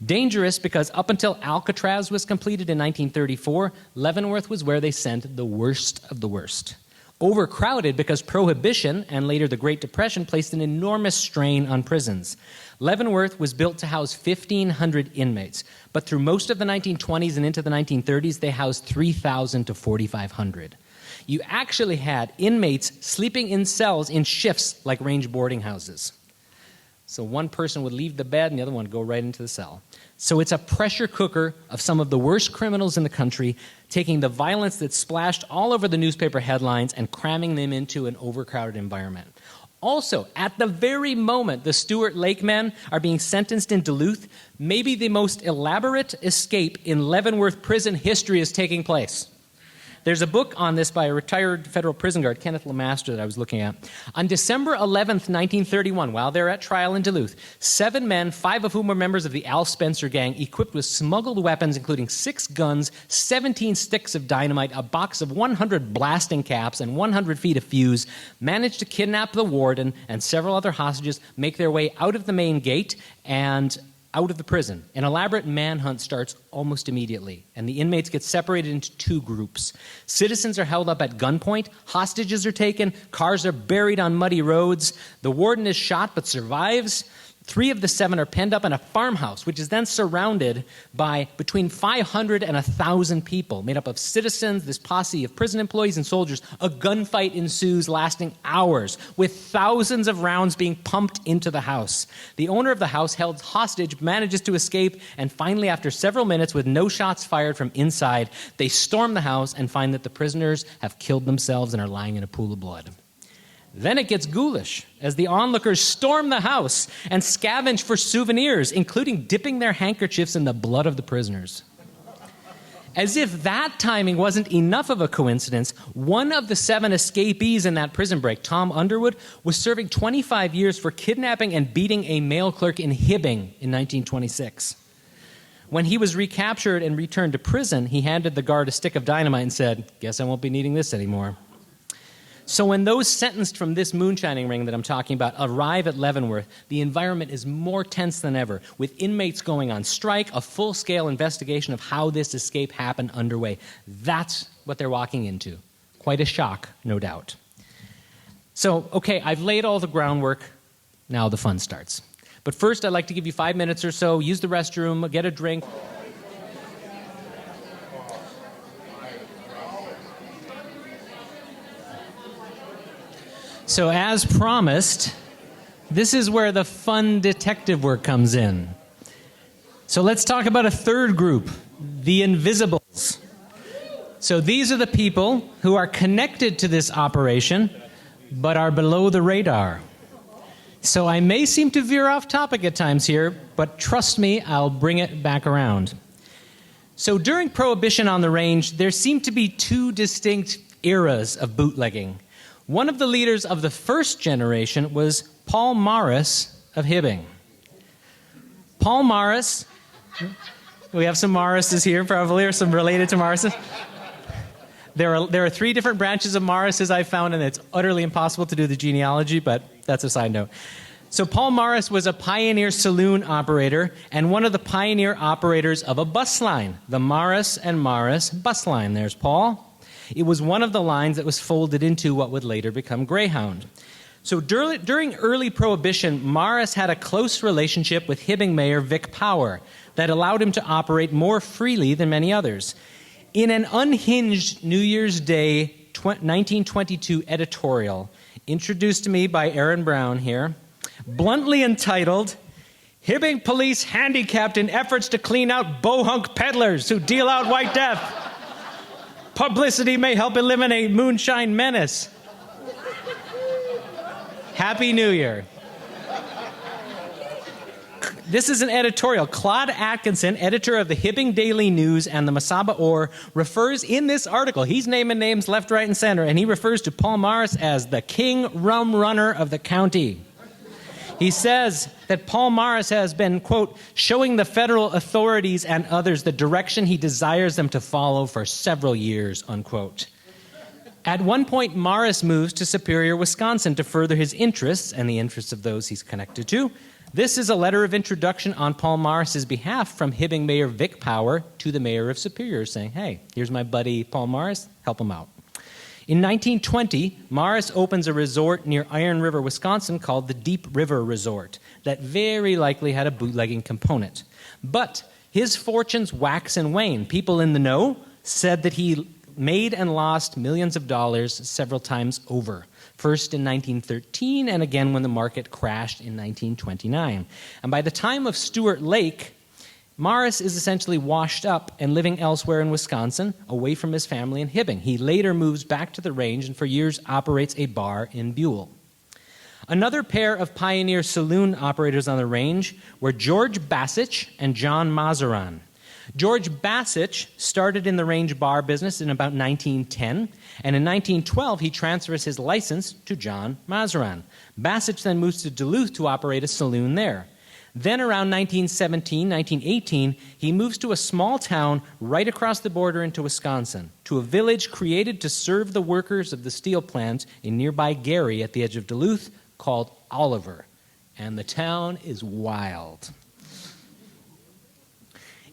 Dangerous because up until Alcatraz was completed in 1934, Leavenworth was where they sent the worst of the worst. Overcrowded because Prohibition and later the Great Depression placed an enormous strain on prisons. Leavenworth was built to house 1,500 inmates, but through most of the 1920s and into the 1930s, they housed 3,000 to 4,500. you actually had inmates sleeping in cells in shifts like range boarding houses. So one person would leave the bed and the other one would go right into the cell. So it's a pressure cooker of some of the worst criminals in the country, taking the violence that splashed all over the newspaper headlines and cramming them into an overcrowded environment. Also, at the very moment the Stewart Lake men are being sentenced in Duluth, maybe the most elaborate escape in Leavenworth prison history is taking place. There's a book on this by a retired federal prison guard, Kenneth LeMaster, that I was looking at. On December 11th, 1931, while they're at trial in Duluth, 7 men, 5 of whom were members of the Al Spencer gang, equipped with smuggled weapons, including 6 guns, 17 sticks of dynamite, a box of 100 blasting caps, and 100 feet of fuse, managed to kidnap the warden and several other hostages, make their way out of the main gate, and out of the prison. An elaborate manhunt starts almost immediately, and the inmates get separated into 2 groups. Citizens are held up at gunpoint, hostages are taken, cars are buried on muddy roads, the warden is shot but survives. 3 of the 7 are penned up in a farmhouse, which is then surrounded by between 500 and 1,000 people, made up of citizens, this posse of prison employees and soldiers. A gunfight ensues lasting hours, with thousands of rounds being pumped into the house. The owner of the house, held hostage, manages to escape, and finally, after several minutes with no shots fired from inside, they storm the house and find that the prisoners have killed themselves and are lying in a pool of blood. Then it gets ghoulish as the onlookers storm the house and scavenge for souvenirs, including dipping their handkerchiefs in the blood of the prisoners. As if that timing wasn't enough of a coincidence, one of the 7 escapees in that prison break, Tom Underwood, was serving 25 years for kidnapping and beating a mail clerk in Hibbing in 1926. When he was recaptured and returned to prison, he handed the guard a stick of dynamite and said, "Guess I won't be needing this anymore." So when those sentenced from this moonshining ring that I'm talking about arrive at Leavenworth, the environment is more tense than ever, with inmates going on strike, a full-scale investigation of how this escape happened underway. That's what they're walking into. Quite a shock, no doubt. So, okay, I've laid all the groundwork. Now the fun starts. But first, I'd like to give you 5 minutes or so, use the restroom, get a drink. So as promised, this is where the fun detective work comes in. So let's talk about a third group, the invisibles. So these are the people who are connected to this operation, but are below the radar. So I may seem to veer off topic at times here, but trust me, I'll bring it back around. So during Prohibition on the range, there seemed to be 2 distinct eras of bootlegging. One of the leaders of the first generation was Paul Morris of Hibbing. Paul Morris, we have some Morrises here probably, or some related to Morrises. There are 3 different branches of Morrises I found, and it's utterly impossible to do the genealogy, but that's a side note. So Paul Morris was a pioneer saloon operator and one of the pioneer operators of a bus line, the Morris and Morris bus line. There's Paul. It was one of the lines that was folded into what would later become Greyhound. So during early Prohibition, Morris had a close relationship with Hibbing Mayor Vic Power that allowed him to operate more freely than many others. In an unhinged New Year's Day 1922 editorial, introduced to me by Aaron Brown here, bluntly entitled, "Hibbing Police Handicapped in Efforts to Clean Out Bohunk Peddlers Who Deal Out White Death. Publicity may help eliminate moonshine menace." Happy New Year. This is an editorial. Claude Atkinson, editor of the Hibbing Daily News and the Masaba Ore, refers in this article, he's naming names left, right, and center, and he refers to Paul Morris as the king rum runner of the county. He says that Paul Morris has been, quote, showing the federal authorities and others the direction he desires them to follow for several years, unquote. At one point, Morris moves to Superior, Wisconsin to further his interests and the interests of those he's connected to. This is a letter of introduction on Paul Morris's behalf from Hibbing Mayor Vic Power to the mayor of Superior, saying, hey, here's my buddy Paul Morris, help him out. In 1920, Morris opens a resort near Iron River, Wisconsin called the Deep River Resort that very likely had a bootlegging component. But his fortunes wax and wane. People in the know said that he made and lost millions of dollars several times over. First in 1913 and again when the market crashed in 1929. And by the time of Stewart Lake, Morris is essentially washed up and living elsewhere in Wisconsin, away from his family in Hibbing. He later moves back to the range and for years operates a bar in Buell. Another pair of pioneer saloon operators on the range were George Bassich and John Mazeran. George Bassich started in the range bar business in about 1910, and in 1912 he transfers his license to John Mazeran. Bassich then moves to Duluth to operate a saloon there. Then around 1917, 1918, he moves to a small town right across the border into Wisconsin, to a village created to serve the workers of the steel plant in nearby Gary at the edge of Duluth called Oliver. And the town is wild.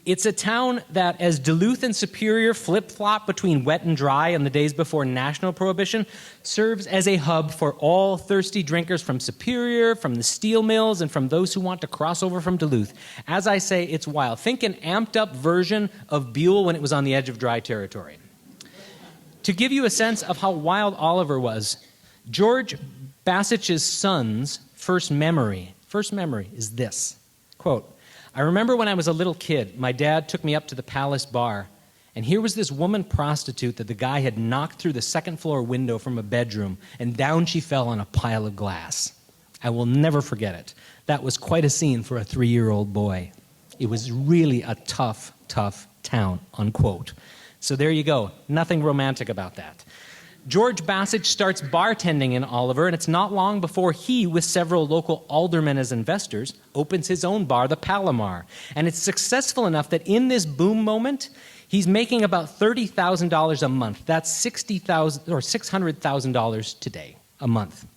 It's a town that, as Duluth and Superior flip-flop between wet and dry in the days before national prohibition, serves as a hub for all thirsty drinkers from Superior, from the steel mills, and from those who want to cross over from Duluth. As I say, it's wild. Think an amped-up version of Buell when it was on the edge of dry territory. To give you a sense of how wild Oliver was, George Bassich's son's first memory is this, quote, "I remember when I was a little kid, my dad took me up to the Palace Bar, and here was this woman prostitute that the guy had knocked through the second floor window from a bedroom, and down she fell on a pile of glass. I will never forget it. That was quite a scene for a 3-year-old boy. It was really a tough, tough town," unquote. So there you go. Nothing romantic about that. George Bassich starts bartending in Oliver, and it's not long before he, with several local aldermen as investors, opens his own bar, the Palomar. And it's successful enough that in this boom moment, he's making about $30,000 a month. That's $60,000 or $600,000 today, a month.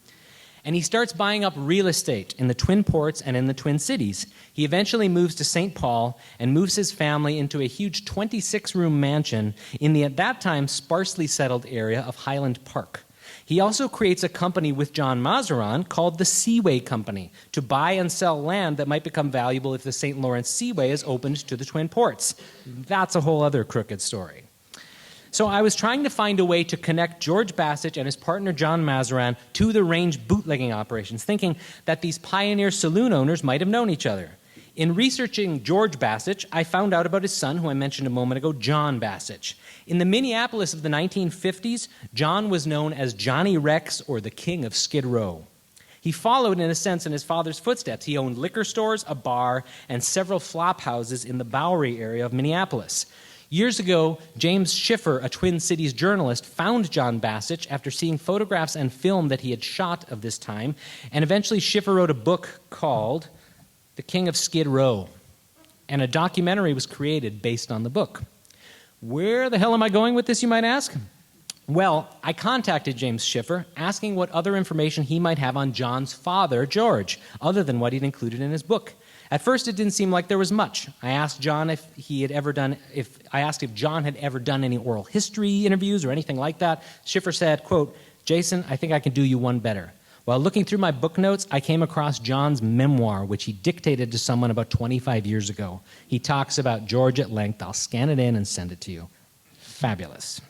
And he starts buying up real estate in the Twin Ports and in the Twin Cities. He eventually moves to St. Paul and moves his family into a huge 26-room mansion in the, at that time, sparsely settled area of Highland Park. He also creates a company with John Mazeran called the Seaway Company to buy and sell land that might become valuable if the St. Lawrence Seaway is opened to the Twin Ports. That's a whole other crooked story. So I was trying to find a way to connect George Bassich and his partner John Mazeran to the range bootlegging operations, thinking that these pioneer saloon owners might have known each other. In researching George Bassich, I found out about his son, who I mentioned a moment ago, John Bassich. In the Minneapolis of the 1950s, John was known as Johnny Rex, or the King of Skid Row. He followed, in a sense, in his father's footsteps. He owned liquor stores, a bar, and several flop houses in the Bowery area of Minneapolis. Years ago, James Schiffer, a Twin Cities journalist, found John Bassich after seeing photographs and film that he had shot of this time, and eventually Schiffer wrote a book called The King of Skid Row, and a documentary was created based on the book. Where the hell am I going with this, you might ask? Well, I contacted James Schiffer, asking what other information he might have on John's father, George, other than what he'd included in his book. At first, it didn't seem like there was much. I asked John if John had ever done any oral history interviews or anything like that. Schiffer said, quote, "Jason, I think I can do you one better. While looking through my book notes, I came across John's memoir, which he dictated to someone about 25 years ago. He talks about George at length. I'll scan it in and send it to you." Fabulous.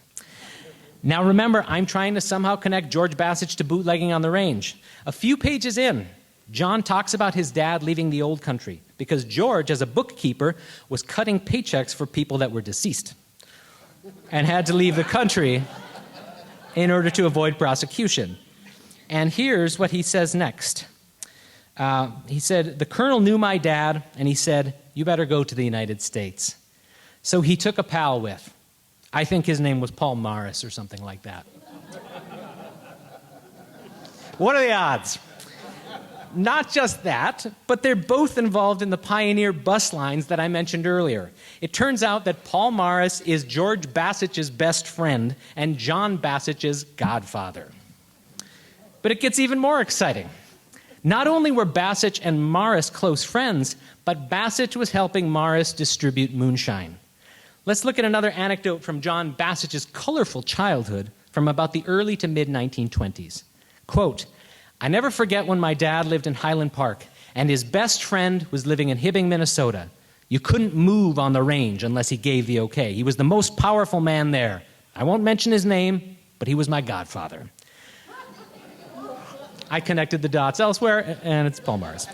Now remember, I'm trying to somehow connect George Bassich to bootlegging on the range. A few pages in, John talks about his dad leaving the old country because George, as a bookkeeper, was cutting paychecks for people that were deceased and had to leave the country in order to avoid prosecution. And here's what he says next. He said, "The colonel knew my dad, and he said, 'You better go to the United States.' So he took a pal with. I think his name was Paul Morris or something like that." What are the odds? Not just that, but they're both involved in the pioneer bus lines that I mentioned earlier. It turns out that Paul Morris is George Bassich's best friend and John Bassich's godfather. But it gets even more exciting. Not only were Bassich and Morris close friends, but Bassich was helping Morris distribute moonshine. Let's look at another anecdote from John Bassich's colorful childhood from about the early to mid-1920s. Quote, "I never forget when my dad lived in Highland Park and his best friend was living in Hibbing, Minnesota. You couldn't move on the range unless he gave the okay. He was the most powerful man there. I won't mention his name, but he was my godfather. I connected the dots elsewhere, and it's Paul Morris.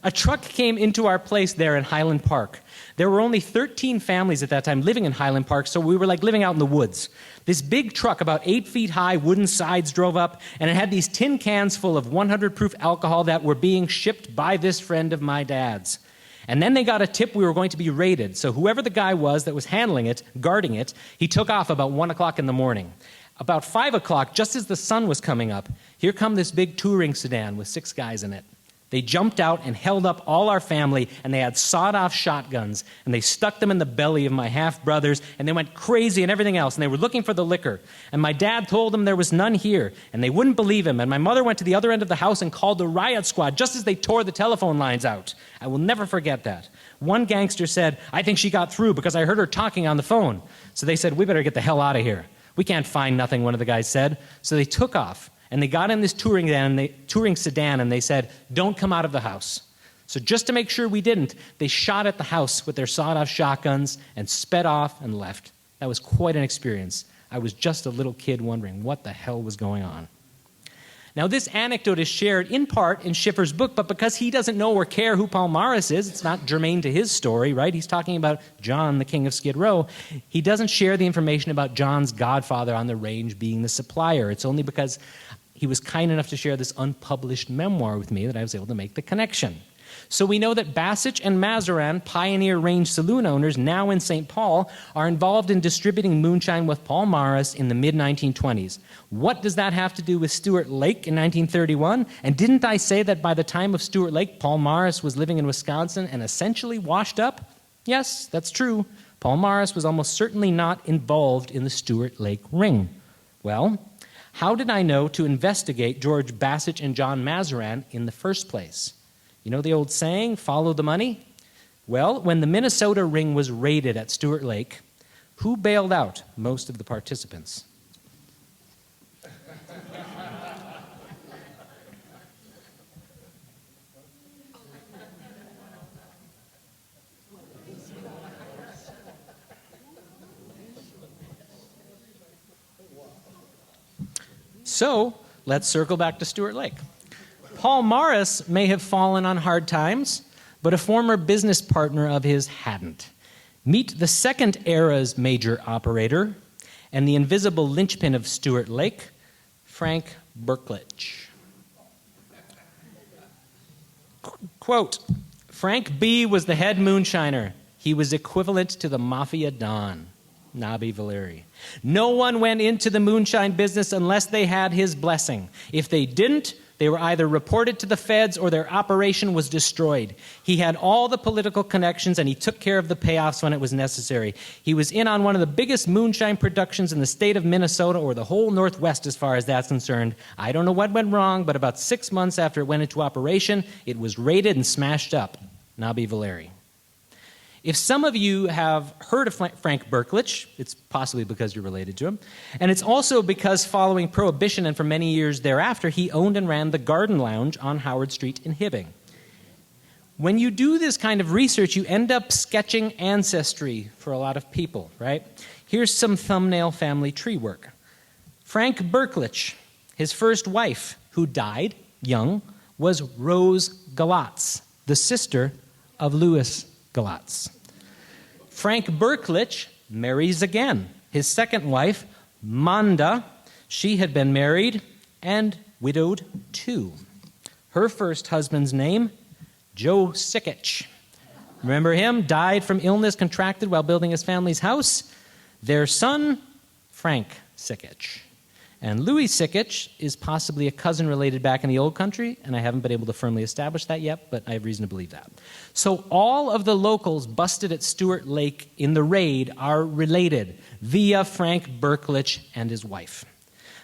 A truck came into our place there in Highland Park. There were only 13 families at that time living in Highland Park, so we were like living out in the woods. This big truck, about 8 feet high, wooden sides, drove up, and it had these tin cans full of 100 proof alcohol that were being shipped by this friend of my dad's. And then they got a tip we were going to be raided, so whoever the guy was that was handling it, guarding it, he took off about 1 o'clock in the morning. About 5 o'clock, just as the sun was coming up, here come this big touring sedan with 6 guys in it. They jumped out and held up all our family, and they had sawed-off shotguns, and they stuck them in the belly of my half-brothers, and they went crazy and everything else, and they were looking for the liquor. And my dad told them there was none here, and they wouldn't believe him, and my mother went to the other end of the house and called the riot squad just as they tore the telephone lines out. I will never forget that. One gangster said, "I think she got through because I heard her talking on the phone." So they said, "We better get the hell out of here. We can't find nothing," one of the guys said. So they took off. And they got in this touring sedan, and they said, "Don't come out of the house." So just to make sure we didn't, they shot at the house with their sawed-off shotguns and sped off and left. That was quite an experience. I was just a little kid wondering what the hell was going on. Now, this anecdote is shared in part in Schiffer's book, but because he doesn't know or care who Paul Morris is, it's not germane to his story, right? He's talking about John, the king of Skid Row. He doesn't share the information about John's godfather on the range being the supplier. It's only because he was kind enough to share this unpublished memoir with me that I was able to make the connection. So we know that Bassich and Mazaran, pioneer range saloon owners now in St. Paul, are involved in distributing moonshine with Paul Morris in the mid-1920s. What does that have to do with Stewart Lake in 1931? And didn't I say that by the time of Stewart Lake, Paul Morris was living in Wisconsin and essentially washed up? Yes, that's true. Paul Morris was almost certainly not involved in the Stewart Lake ring. Well, how did I know to investigate George Bassich and John Mazaran in the first place? You know the old saying, follow the money? Well, when the Minnesota ring was raided at Stewart Lake, who bailed out most of the participants? So, let's circle back to Stewart Lake. Paul Morris may have fallen on hard times, but a former business partner of his hadn't. Meet the second era's major operator and the invisible linchpin of Stewart Lake, Frank Burkich. Quote, "Frank B. was the head moonshiner. He was equivalent to the mafia don, Nobby Valeri. No one went into the moonshine business unless they had his blessing. If they didn't, they were either reported to the feds or their operation was destroyed. He had all the political connections and he took care of the payoffs when it was necessary. He was in on one of the biggest moonshine productions in the state of Minnesota or the whole Northwest as far as that's concerned. I don't know what went wrong, but about 6 months after it went into operation, it was raided and smashed up. Nobby Valeri." If some of you have heard of Frank Burkich, it's possibly because you're related to him, and it's also because following Prohibition and for many years thereafter, he owned and ran the Garden Lounge on Howard Street in Hibbing. When you do this kind of research, you end up sketching ancestry for a lot of people, right? Here's some thumbnail family tree work. Frank Burkich, his first wife, who died young, was Rose Galatz, the sister of Louis Galatz. Frank Burkich marries again. His second wife, Manda, she had been married and widowed too. Her first husband's name, Joe Sikich. Remember him? Died from illness contracted while building his family's house. Their son, Frank Sikich. And Louis Sikich is possibly a cousin related back in the old country, and I haven't been able to firmly establish that yet, but I have reason to believe that. So all of the locals busted at Stewart Lake in the raid are related via Frank Burkich and his wife.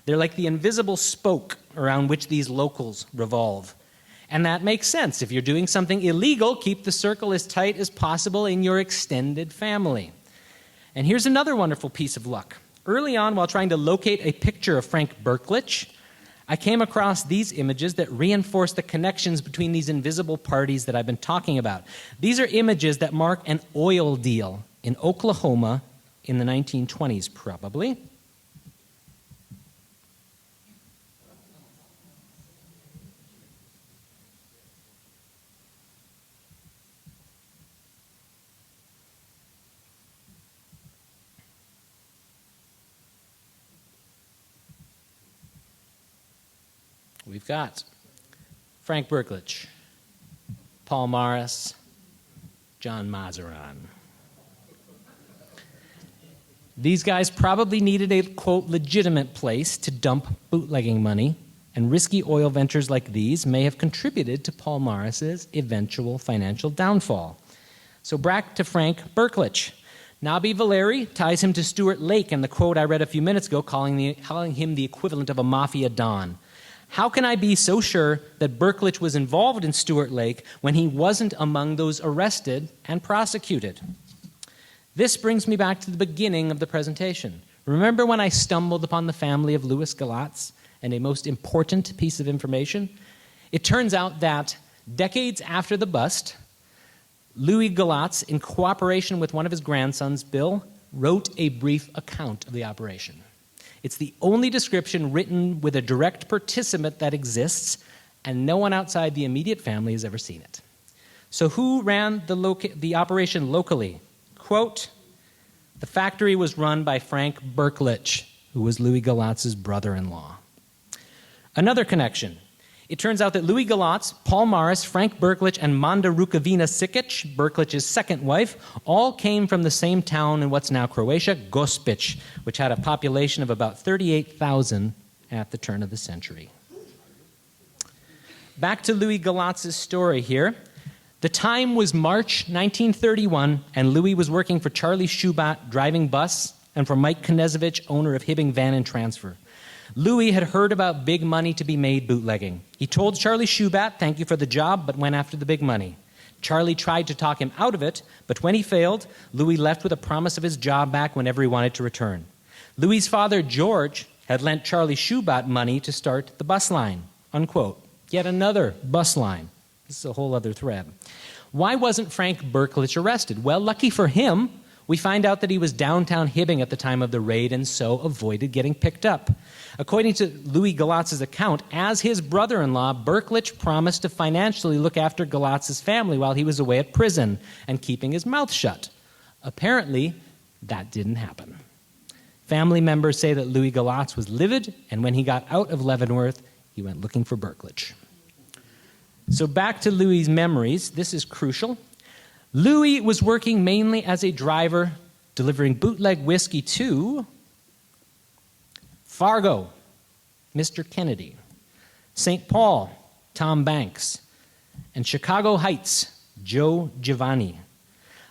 They're like the invisible spoke around which these locals revolve. And that makes sense. If you're doing something illegal, keep the circle as tight as possible in your extended family. And here's another wonderful piece of luck. Early on, while trying to locate a picture of Frank Burkich, I came across these images that reinforce the connections between these invisible parties that I've been talking about. These are images that mark an oil deal in Oklahoma in the 1920s, probably. We've got Frank Burkich, Paul Morris, John Mazeron. These guys probably needed a, quote, legitimate place to dump bootlegging money, and risky oil ventures like these may have contributed to Paul Morris's eventual financial downfall. So back to Frank Burkich. Nobby Valeri ties him to Stewart Lake in the quote I read a few minutes ago, calling him the equivalent of a mafia don. How can I be so sure that Burkich was involved in Stewart Lake when he wasn't among those arrested and prosecuted? This brings me back to the beginning of the presentation. Remember when I stumbled upon the family of Louis Galatz and a most important piece of information? It turns out that decades after the bust, Louis Galatz, in cooperation with one of his grandsons, Bill, wrote a brief account of the operation. It's the only description written with a direct participant that exists, and no one outside the immediate family has ever seen it. So who ran the operation locally? Quote, the factory was run by Frank Burkich, who was Louis Galatz's brother-in-law. Another connection. It turns out that Louis Galatz, Paul Morris, Frank Burkich, and Manda Rukavina Sikic, Burkich's second wife, all came from the same town in what's now Croatia, Gospic, which had a population of about 38,000 at the turn of the century. Back to Louis Galatz's story here. The time was March 1931, and Louis was working for Charlie Schubat, driving bus, and for Mike Knezevich, owner of Hibbing Van and Transfer. Louis had heard about big money to be made bootlegging. He told Charlie Schubat, thank you for the job, but went after the big money. Charlie tried to talk him out of it, but when he failed, Louis left with a promise of his job back whenever he wanted to return. Louis's father, George, had lent Charlie Schubat money to start the bus line, unquote. Yet another bus line. This is a whole other thread. Why wasn't Frank Burkich arrested? Well, lucky for him, we find out that he was downtown Hibbing at the time of the raid and so avoided getting picked up. According to Louis Galatz's account, as his brother-in-law, Burkich promised to financially look after Galatz's family while he was away at prison and keeping his mouth shut. Apparently, that didn't happen. Family members say that Louis Galatz was livid, and when he got out of Leavenworth, he went looking for Burkich. So back to Louis's memories. This is crucial. Louis was working mainly as a driver, delivering bootleg whiskey to Fargo, Mr. Kennedy, St. Paul, Tom Banks, and Chicago Heights, Joe Giovanni.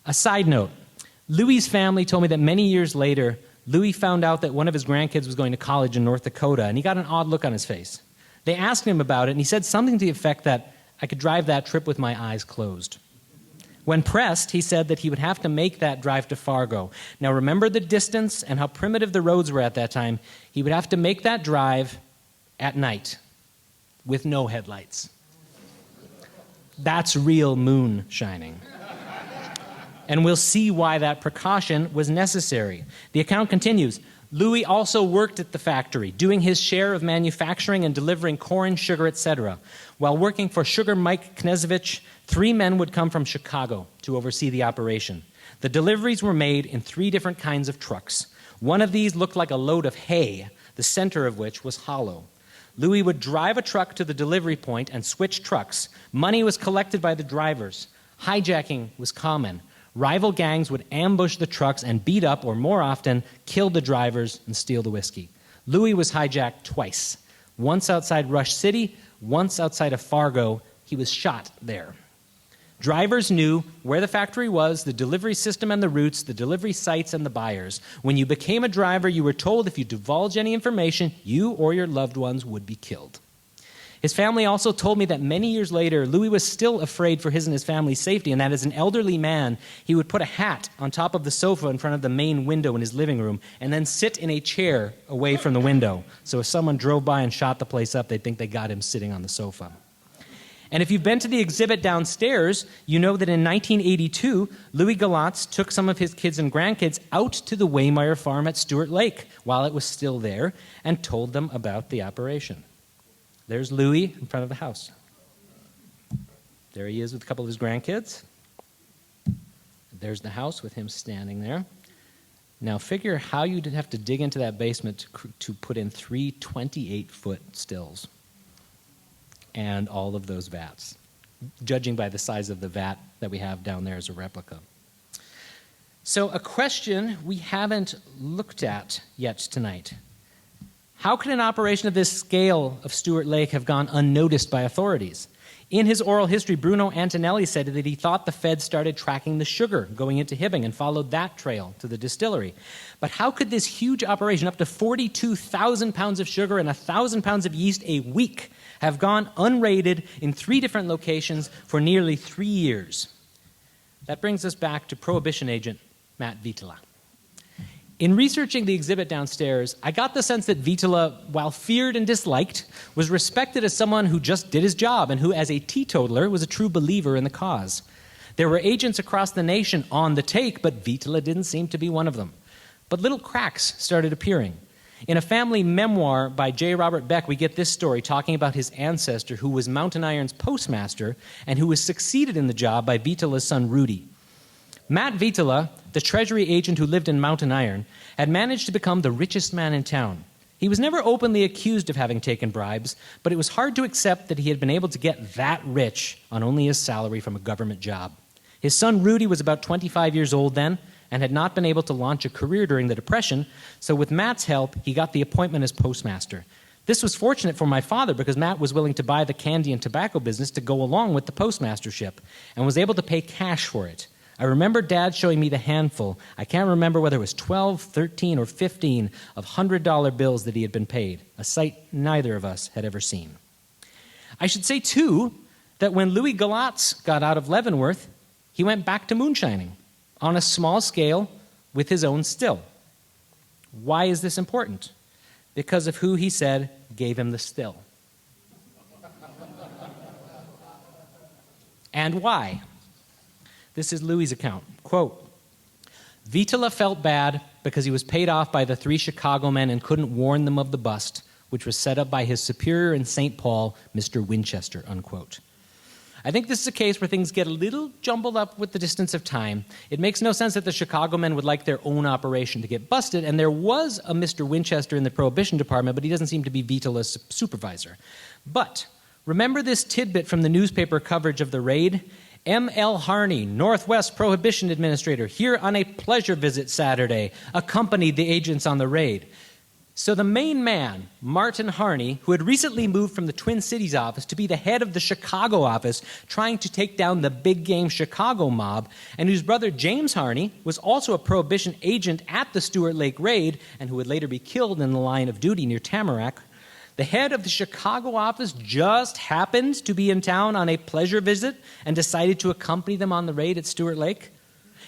A side note, Louis's family told me that many years later, Louis found out that one of his grandkids was going to college in North Dakota, and he got an odd look on his face. They asked him about it, and he said something to the effect that, I could drive that trip with my eyes closed. When pressed, he said that he would have to make that drive to Fargo. Now remember the distance and how primitive the roads were at that time. He would have to make that drive at night with no headlights. That's real moonshining. And we'll see why that precaution was necessary. The account continues. Louis also worked at the factory, doing his share of manufacturing and delivering corn, sugar, etc. While working for Sugar Mike Knezevich, 3 men would come from Chicago to oversee the operation. The deliveries were made in 3 different kinds of trucks. One of these looked like a load of hay, the center of which was hollow. Louis would drive a truck to the delivery point and switch trucks. Money was collected by the drivers. Hijacking was common. Rival gangs would ambush the trucks and beat up, or more often, kill the drivers and steal the whiskey. Louis was hijacked twice. Once outside Rush City, once outside of Fargo. He was shot there. Drivers knew where the factory was, the delivery system and the routes, the delivery sites and the buyers. When you became a driver, you were told if you divulged any information, you or your loved ones would be killed. His family also told me that many years later, Louis was still afraid for his and his family's safety, and that as an elderly man, he would put a hat on top of the sofa in front of the main window in his living room and then sit in a chair away from the window. So if someone drove by and shot the place up, they'd think they got him sitting on the sofa. And if you've been to the exhibit downstairs, you know that in 1982, Louis Galatz took some of his kids and grandkids out to the Waymire farm at Stewart Lake while it was still there and told them about the operation. There's Louis in front of the house. There he is with a couple of his grandkids. There's the house with him standing there. Now figure how you'd have to dig into that basement to put in 3 28-foot stills and all of those vats, judging by the size of the vat that we have down there as a replica. So a question we haven't looked at yet tonight. How could an operation of this scale of Stewart Lake have gone unnoticed by authorities? In his oral history, Bruno Antonelli said that he thought the feds started tracking the sugar going into Hibbing and followed that trail to the distillery. But how could this huge operation, up to 42,000 pounds of sugar and 1,000 pounds of yeast a week, have gone unraided in 3 different locations for nearly 3 years? That brings us back to Prohibition agent Matt Viitola. In researching the exhibit downstairs, I got the sense that Viitola, while feared and disliked, was respected as someone who just did his job and who, as a teetotaler, was a true believer in the cause. There were agents across the nation on the take, but Viitola didn't seem to be one of them. But little cracks started appearing. In a family memoir by J. Robert Beck, we get this story talking about his ancestor who was Mountain Iron's postmaster and who was succeeded in the job by Viitola's son Rudy. Matt Viitola, the treasury agent who lived in Mountain Iron, had managed to become the richest man in town. He was never openly accused of having taken bribes, but it was hard to accept that he had been able to get that rich on only his salary from a government job. His son Rudy was about 25 years old then and had not been able to launch a career during the Depression, so with Matt's help, he got the appointment as postmaster. This was fortunate for my father because Matt was willing to buy the candy and tobacco business to go along with the postmastership and was able to pay cash for it. I remember Dad showing me the handful. I can't remember whether it was 12, 13, or 15 of $100 bills that he had been paid, a sight neither of us had ever seen. I should say, too, that when Louis Galatz got out of Leavenworth, he went back to moonshining on a small scale with his own still. Why is this important? Because of who he said gave him the still. And why? This is Louis' account. Quote, Viitola felt bad because he was paid off by the 3 Chicago men and couldn't warn them of the bust, which was set up by his superior in St. Paul, Mr. Winchester, unquote. I think this is a case where things get a little jumbled up with the distance of time. It makes no sense that the Chicago men would like their own operation to get busted, and there was a Mr. Winchester in the Prohibition Department, but he doesn't seem to be Viitola's supervisor. But remember this tidbit from the newspaper coverage of the raid? M.L. Harney, Northwest Prohibition Administrator, here on a pleasure visit Saturday, accompanied the agents on the raid. So the main man, Martin Harney, who had recently moved from the Twin Cities office to be the head of the Chicago office, trying to take down the big game Chicago mob, and whose brother James Harney was also a Prohibition agent at the Stewart Lake raid, and who would later be killed in the line of duty near Tamarack, the head of the Chicago office just happened to be in town on a pleasure visit and decided to accompany them on the raid at Stewart Lake.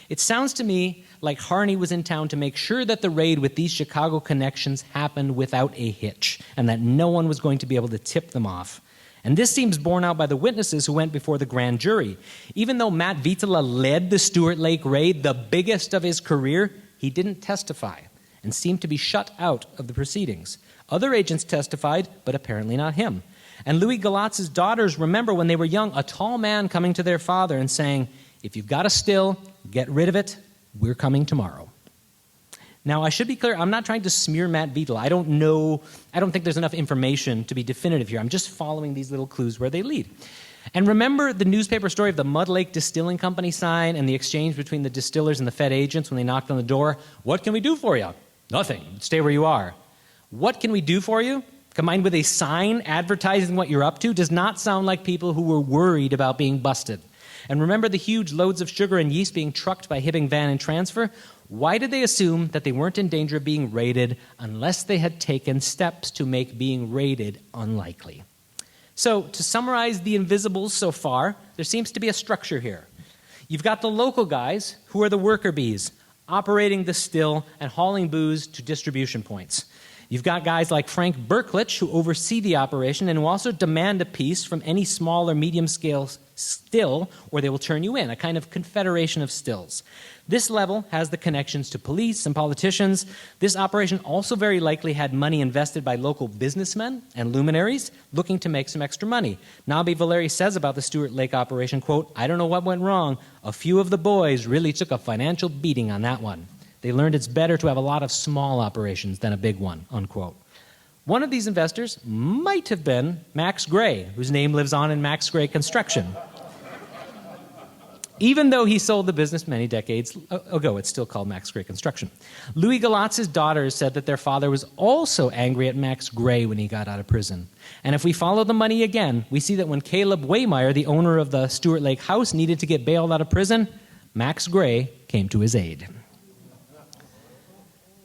It sounds to me like Harney was in town to make sure that the raid with these Chicago connections happened without a hitch and that no one was going to be able to tip them off. And this seems borne out by the witnesses who went before the grand jury. Even though Matt Viitola led the Stewart Lake raid, the biggest of his career, he didn't testify and seemed to be shut out of the proceedings. Other agents testified, but apparently not him. And Louis Galatz's daughters remember when they were young, a tall man coming to their father and saying, if you've got a still, get rid of it, we're coming tomorrow. Now, I should be clear, I'm not trying to smear Matt Viitola. I don't think there's enough information to be definitive here. I'm just following these little clues where they lead. And remember the newspaper story of the Mud Lake Distilling Company sign and the exchange between the distillers and the Fed agents when they knocked on the door? What can we do for you? Nothing. Stay where you are. What can we do for you? Combined with a sign advertising what you're up to does not sound like people who were worried about being busted. And remember the huge loads of sugar and yeast being trucked by Hibbing Van and Transfer? Why did they assume that they weren't in danger of being raided unless they had taken steps to make being raided unlikely? So, to summarize the invisibles so far, there seems to be a structure here. You've got the local guys, who are the worker bees, operating the still and hauling booze to distribution points. You've got guys like Frank Burkich who oversee the operation and who also demand a piece from any small or medium scale still, or they will turn you in, a kind of confederation of stills. This level has the connections to police and politicians. This operation also very likely had money invested by local businessmen and luminaries looking to make some extra money. Nobby Valeri says about the Stewart Lake operation, quote, "I don't know what went wrong. A few of the boys really took a financial beating on that one. They learned it's better to have a lot of small operations than a big one," unquote. One of these investors might have been Max Gray, whose name lives on in Max Gray Construction. Even though he sold the business many decades ago, it's still called Max Gray Construction. Louis Galatza's daughters said that their father was also angry at Max Gray when he got out of prison. And if we follow the money again, we see that when Caleb Waymeyer, the owner of the Stewart Lake house, needed to get bailed out of prison, Max Gray came to his aid.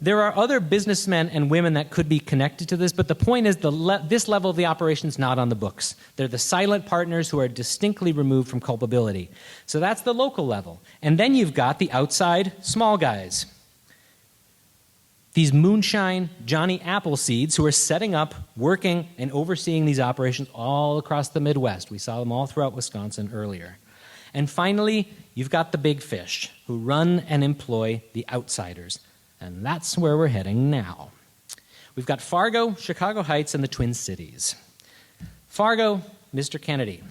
There are other businessmen and women that could be connected to this, but the point is this level of the operation is not on the books. They're the silent partners who are distinctly removed from culpability. So that's the local level. And then you've got the outside small guys. These Moonshine Johnny Appleseeds who are setting up, working, and overseeing these operations all across the Midwest. We saw them all throughout Wisconsin earlier. And finally, you've got the big fish who run and employ the outsiders. And that's where we're heading now. We've got Fargo, Chicago Heights, and the Twin Cities. Fargo, Mr. Kennedy.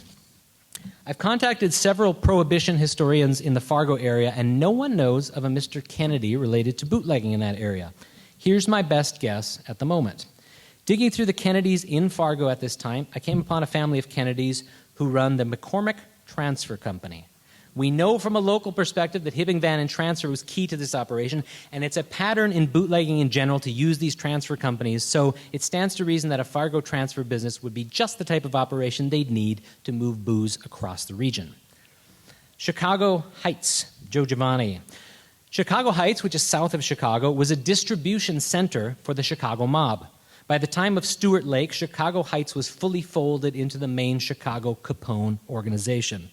I've contacted several Prohibition historians in the Fargo area, and no one knows of a Mr. Kennedy related to bootlegging in that area. Here's my best guess at the moment. Digging through the Kennedys in Fargo at this time, I came upon a family of Kennedys who run the McCormick Transfer Company. We know from a local perspective that Hibbing, Van, and Transfer was key to this operation, and it's a pattern in bootlegging in general to use these transfer companies, so it stands to reason that a Fargo transfer business would be just the type of operation they'd need to move booze across the region. Chicago Heights, Joe Giovanni. Chicago Heights, which is south of Chicago, was a distribution center for the Chicago mob. By the time of Stewart Lake, Chicago Heights was fully folded into the main Chicago Capone organization.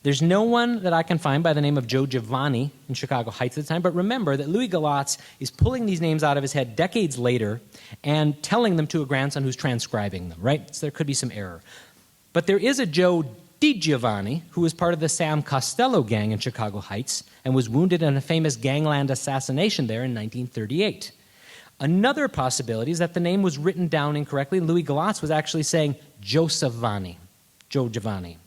There's no one that I can find by the name of Joe Giovanni in Chicago Heights at the time, but remember that Louis Galatz is pulling these names out of his head decades later and telling them to a grandson who's transcribing them, right? So there could be some error. But there is a Joe DiGiovanni who was part of the Sam Costello gang in Chicago Heights and was wounded in a famous gangland assassination there in 1938. Another possibility is that the name was written down incorrectly, and Louis Galatz was actually saying Joseph Vanni, Joe Giovanni.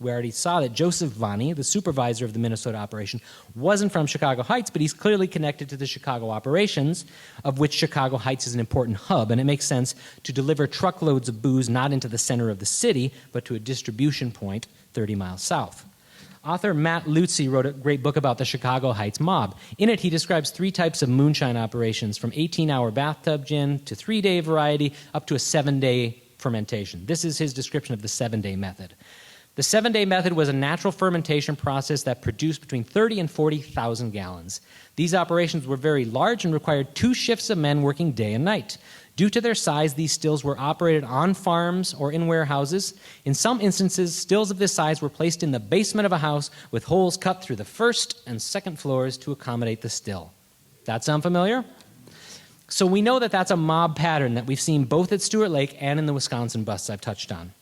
We already saw that Joseph Vanni, the supervisor of the Minnesota operation, wasn't from Chicago Heights, but he's clearly connected to the Chicago operations, of which Chicago Heights is an important hub, and it makes sense to deliver truckloads of booze not into the center of the city, but to a distribution point 30 miles south. Author Matt Lutzy wrote a great book about the Chicago Heights mob. In it, he describes 3 types of moonshine operations, from 18-hour bathtub gin to 3-day variety up to a 7-day fermentation. This is his description of the 7-day method. The 7-day method was a natural fermentation process that produced between 30 and 40,000 gallons. These operations were very large and required 2 shifts of men working day and night. Due to their size, these stills were operated on farms or in warehouses. In some instances, stills of this size were placed in the basement of a house with holes cut through the first and second floors to accommodate the still. That sound familiar? So we know that that's a mob pattern that we've seen both at Stewart Lake and in the Wisconsin busts I've touched on.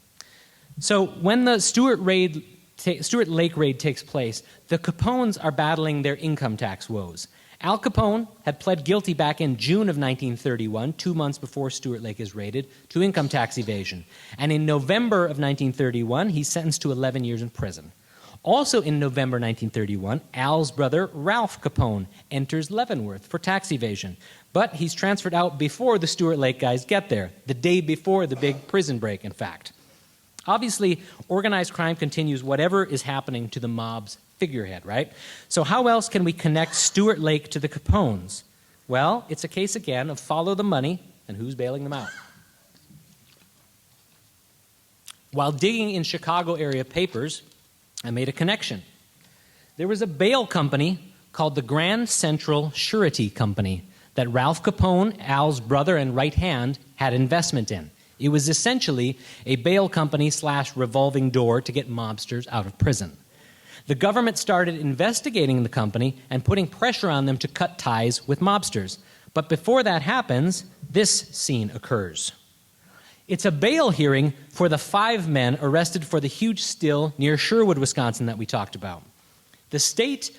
So when the Stewart Lake raid takes place, the Capones are battling their income tax woes. Al Capone had pled guilty back in June of 1931, 2 months before Stewart Lake is raided, to income tax evasion. And in November of 1931, he's sentenced to 11 years in prison. Also in November 1931, Al's brother, Ralph Capone, enters Leavenworth for tax evasion. But he's transferred out before the Stewart Lake guys get there, the day before the big prison break, in fact. Obviously, organized crime continues whatever is happening to the mob's figurehead, right? So how else can we connect Stewart Lake to the Capones? Well, it's a case again of follow the money and who's bailing them out. While digging in Chicago area papers, I made a connection. There was a bail company called the Grand Central Surety Company that Ralph Capone, Al's brother and right hand, had investment in. It was essentially a bail company / revolving door to get mobsters out of prison. The government started investigating the company and putting pressure on them to cut ties with mobsters. But before that happens, this scene occurs. It's a bail hearing for the 5 men arrested for the huge still near Sherwood, Wisconsin that we talked about. The state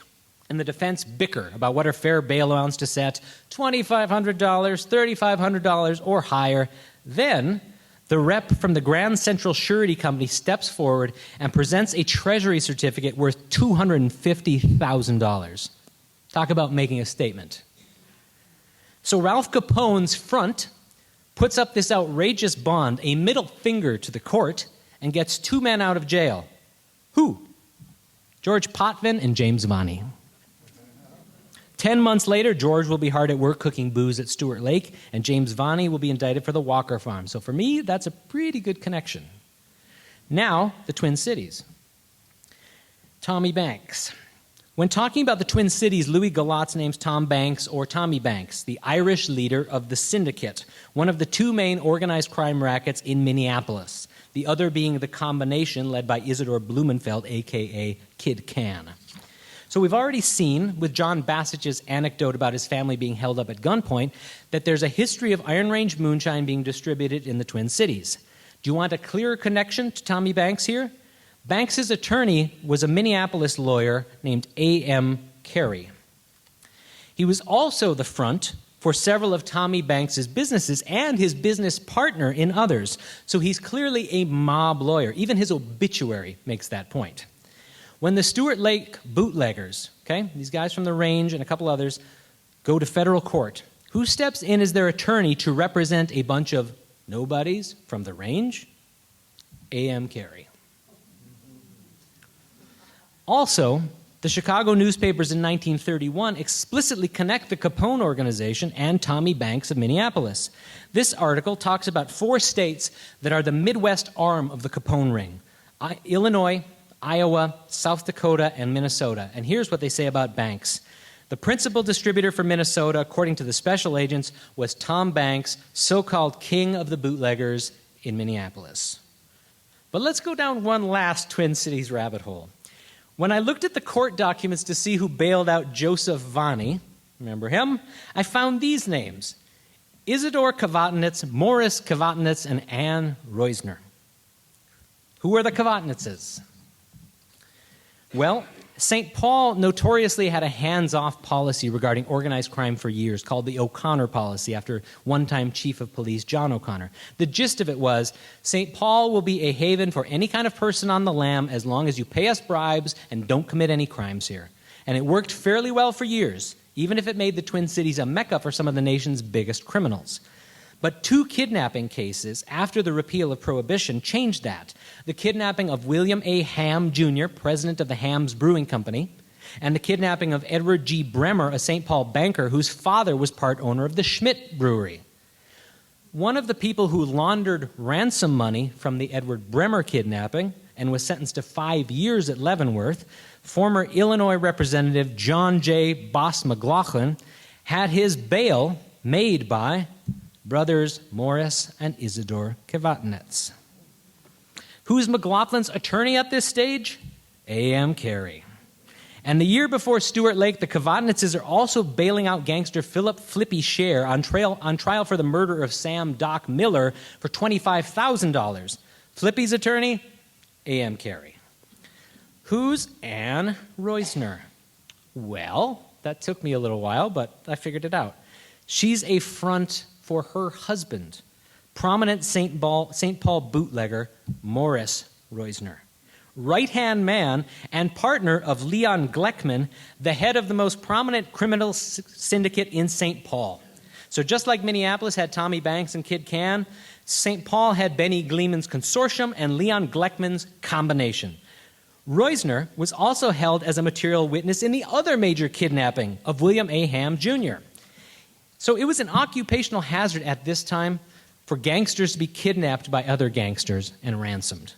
and the defense bicker about what are fair bail amounts to set, $2,500, $3,500, or higher. Then the rep from the Grand Central Surety Company steps forward and presents a treasury certificate worth $250,000. Talk about making a statement. So Ralph Capone's front puts up this outrageous bond, a middle finger to the court, and gets 2 men out of jail. Who? George Potvin and James Vonnie. 10 months later, George will be hard at work cooking booze at Stewart Lake, and James Vonnie will be indicted for the Walker Farm. So for me, that's a pretty good connection. Now, the Twin Cities. Tommy Banks. When talking about the Twin Cities, Louis Galatz names Tom Banks or Tommy Banks, the Irish leader of the Syndicate, one of the 2 main organized crime rackets in Minneapolis, the other being the Combination led by Isidore Blumenfeld, a.k.a. Kid Can. So we've already seen, with John Bassich's anecdote about his family being held up at gunpoint, that there's a history of Iron Range moonshine being distributed in the Twin Cities. Do you want a clearer connection to Tommy Banks here? Banks's attorney was a Minneapolis lawyer named A.M. Carey. He was also the front for several of Tommy Banks's businesses and his business partner in others. So he's clearly a mob lawyer. Even his obituary makes that point. When the Stewart Lake bootleggers, okay, these guys from the range and a couple others, go to federal court, who steps in as their attorney to represent a bunch of nobodies from the range? A.M. Carey. Also, the Chicago newspapers in 1931 explicitly connect the Capone organization and Tommy Banks of Minneapolis. This article talks about 4 states that are the Midwest arm of the Capone ring: Illinois, Iowa, South Dakota, and Minnesota. And here's what they say about Banks. The principal distributor for Minnesota, according to the special agents, was Tom Banks, so-called king of the bootleggers in Minneapolis. But let's go down one last Twin Cities rabbit hole. When I looked at the court documents to see who bailed out Joseph Vonnie, remember him, I found these names: Isidore Kvatnitz, Morris Kvatnitz, and Ann Reusner. Who are the Kvatnitzes? Well, St. Paul notoriously had a hands-off policy regarding organized crime for years called the O'Connor policy after one-time chief of police John O'Connor. The gist of it was St. Paul will be a haven for any kind of person on the lam as long as you pay us bribes and don't commit any crimes here. And it worked fairly well for years, even if it made the Twin Cities a mecca for some of the nation's biggest criminals. But 2 kidnapping cases after the repeal of Prohibition changed that. The kidnapping of William A. Ham, Jr., president of the Ham's Brewing Company, and the kidnapping of Edward G. Bremer, a St. Paul banker whose father was part owner of the Schmidt Brewery. One of the people who laundered ransom money from the Edward Bremer kidnapping and was sentenced to 5 years at Leavenworth, former Illinois Representative John J. Boss McLaughlin, had his bail made by brothers Morris and Isidore Kvatnitz. Who's McLaughlin's attorney at this stage? A.M. Carey. And the year before Stewart Lake, the Kvatnitzes are also bailing out gangster Philip Flippy Scher on trial for the murder of Sam Doc Miller for $25,000. Flippy's attorney? A.M. Carey. Who's Ann Reusner? Well, that took me a little while, but I figured it out. She's a front for her husband, prominent St. Paul bootlegger Morris Reusner, right-hand man and partner of Leon Gleckman, the head of the most prominent criminal syndicate in St. Paul. So just like Minneapolis had Tommy Banks and Kid Can, St. Paul had Benny Gleeman's consortium and Leon Gleckman's combination. Reusner was also held as a material witness in the other major kidnapping of William A. Ham, Jr. So it was an occupational hazard at this time for gangsters to be kidnapped by other gangsters and ransomed.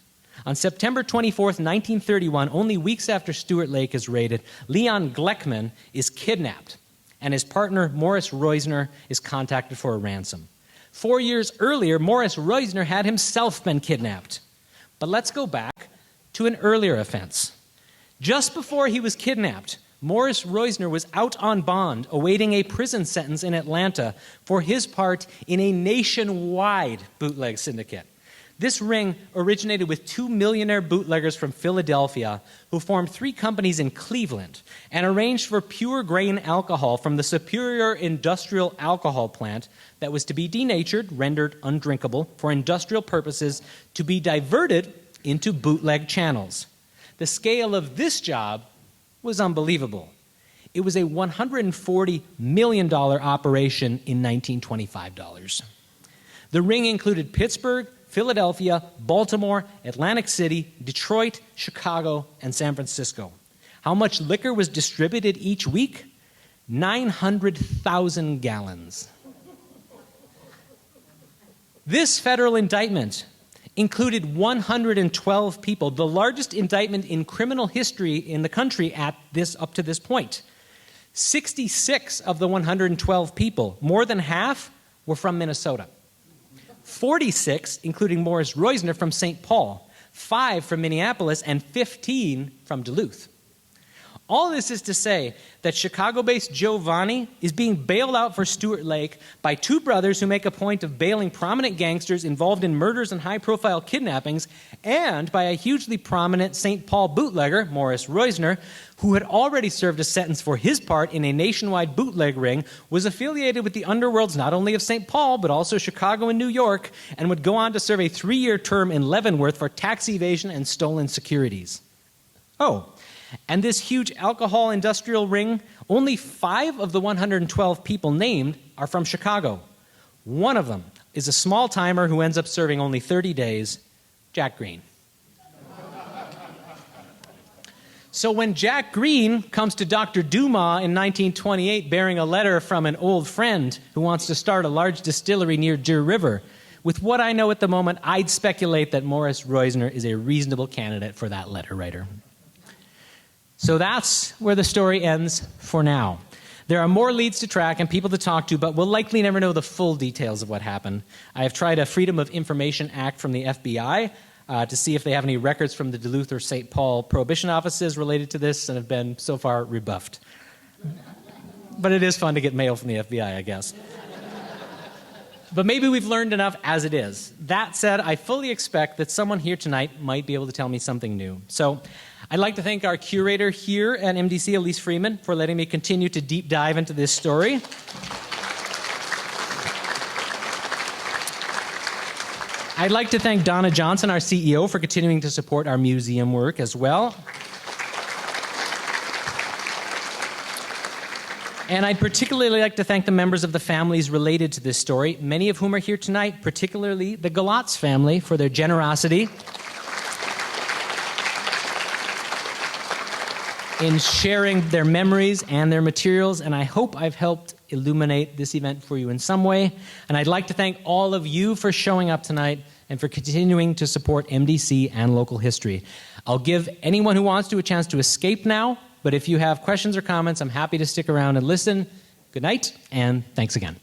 On September 24th, 1931, only weeks after Stewart Lake is raided, Leon Gleckman is kidnapped, and his partner, Morris Reusner, is contacted for a ransom. 4 years earlier, Morris Reusner had himself been kidnapped. But let's go back to an earlier offense. Just before he was kidnapped, Morris Reusner was out on bond awaiting a prison sentence in Atlanta for his part in a nationwide bootleg syndicate. This ring originated with 2 millionaire bootleggers from Philadelphia who formed 3 companies in Cleveland and arranged for pure grain alcohol from the Superior Industrial Alcohol Plant that was to be denatured, rendered undrinkable for industrial purposes, to be diverted into bootleg channels. The scale of this job was unbelievable. It was a $140 million operation in 1925 dollars. The ring included Pittsburgh, Philadelphia, Baltimore, Atlantic City, Detroit, Chicago, and San Francisco. How much liquor was distributed each week? 900,000 gallons. This federal indictment included 112 people, the largest indictment in criminal history in the country up to this point. 66 of the 112 people, more than half, were from Minnesota. 46, including Morris Reusner, from St. Paul, 5 from Minneapolis, and 15 from Duluth. All this is to say that Chicago-based Giovanni is being bailed out for Stewart Lake by 2 brothers who make a point of bailing prominent gangsters involved in murders and high-profile kidnappings, and by a hugely prominent St. Paul bootlegger, Morris Reusner, who had already served a sentence for his part in a nationwide bootleg ring, was affiliated with the underworlds not only of St. Paul, but also Chicago and New York, and would go on to serve a 3-year term in Leavenworth for tax evasion and stolen securities. Oh, and this huge alcohol industrial ring, only 5 of the 112 people named are from Chicago. One of them is a small-timer who ends up serving only 30 days, Jack Green. So when Jack Green comes to Dr. Dumas in 1928 bearing a letter from an old friend who wants to start a large distillery near Deer River, with what I know at the moment, I'd speculate that Morris Reusner is a reasonable candidate for that letter writer. So that's where the story ends for now. There are more leads to track and people to talk to, but we'll likely never know the full details of what happened. I have tried a Freedom of Information Act from the FBI to see if they have any records from the Duluth or St. Paul prohibition offices related to this, and have been so far rebuffed. But it is fun to get mail from the FBI, I guess. But maybe we've learned enough as it is. That said, I fully expect that someone here tonight might be able to tell me something new. So I'd like to thank our curator here at MDC, Elise Freeman, for letting me continue to deep dive into this story. I'd like to thank Donna Johnson, our CEO, for continuing to support our museum work as well. And I'd particularly like to thank the members of the families related to this story, many of whom are here tonight, particularly the Galatz family, for their generosity in sharing their memories and their materials, and I hope I've helped illuminate this event for you in some way. And I'd like to thank all of you for showing up tonight and for continuing to support MDC and local history. I'll give anyone who wants to a chance to escape now, but if you have questions or comments, I'm happy to stick around and listen. Good night, and thanks again.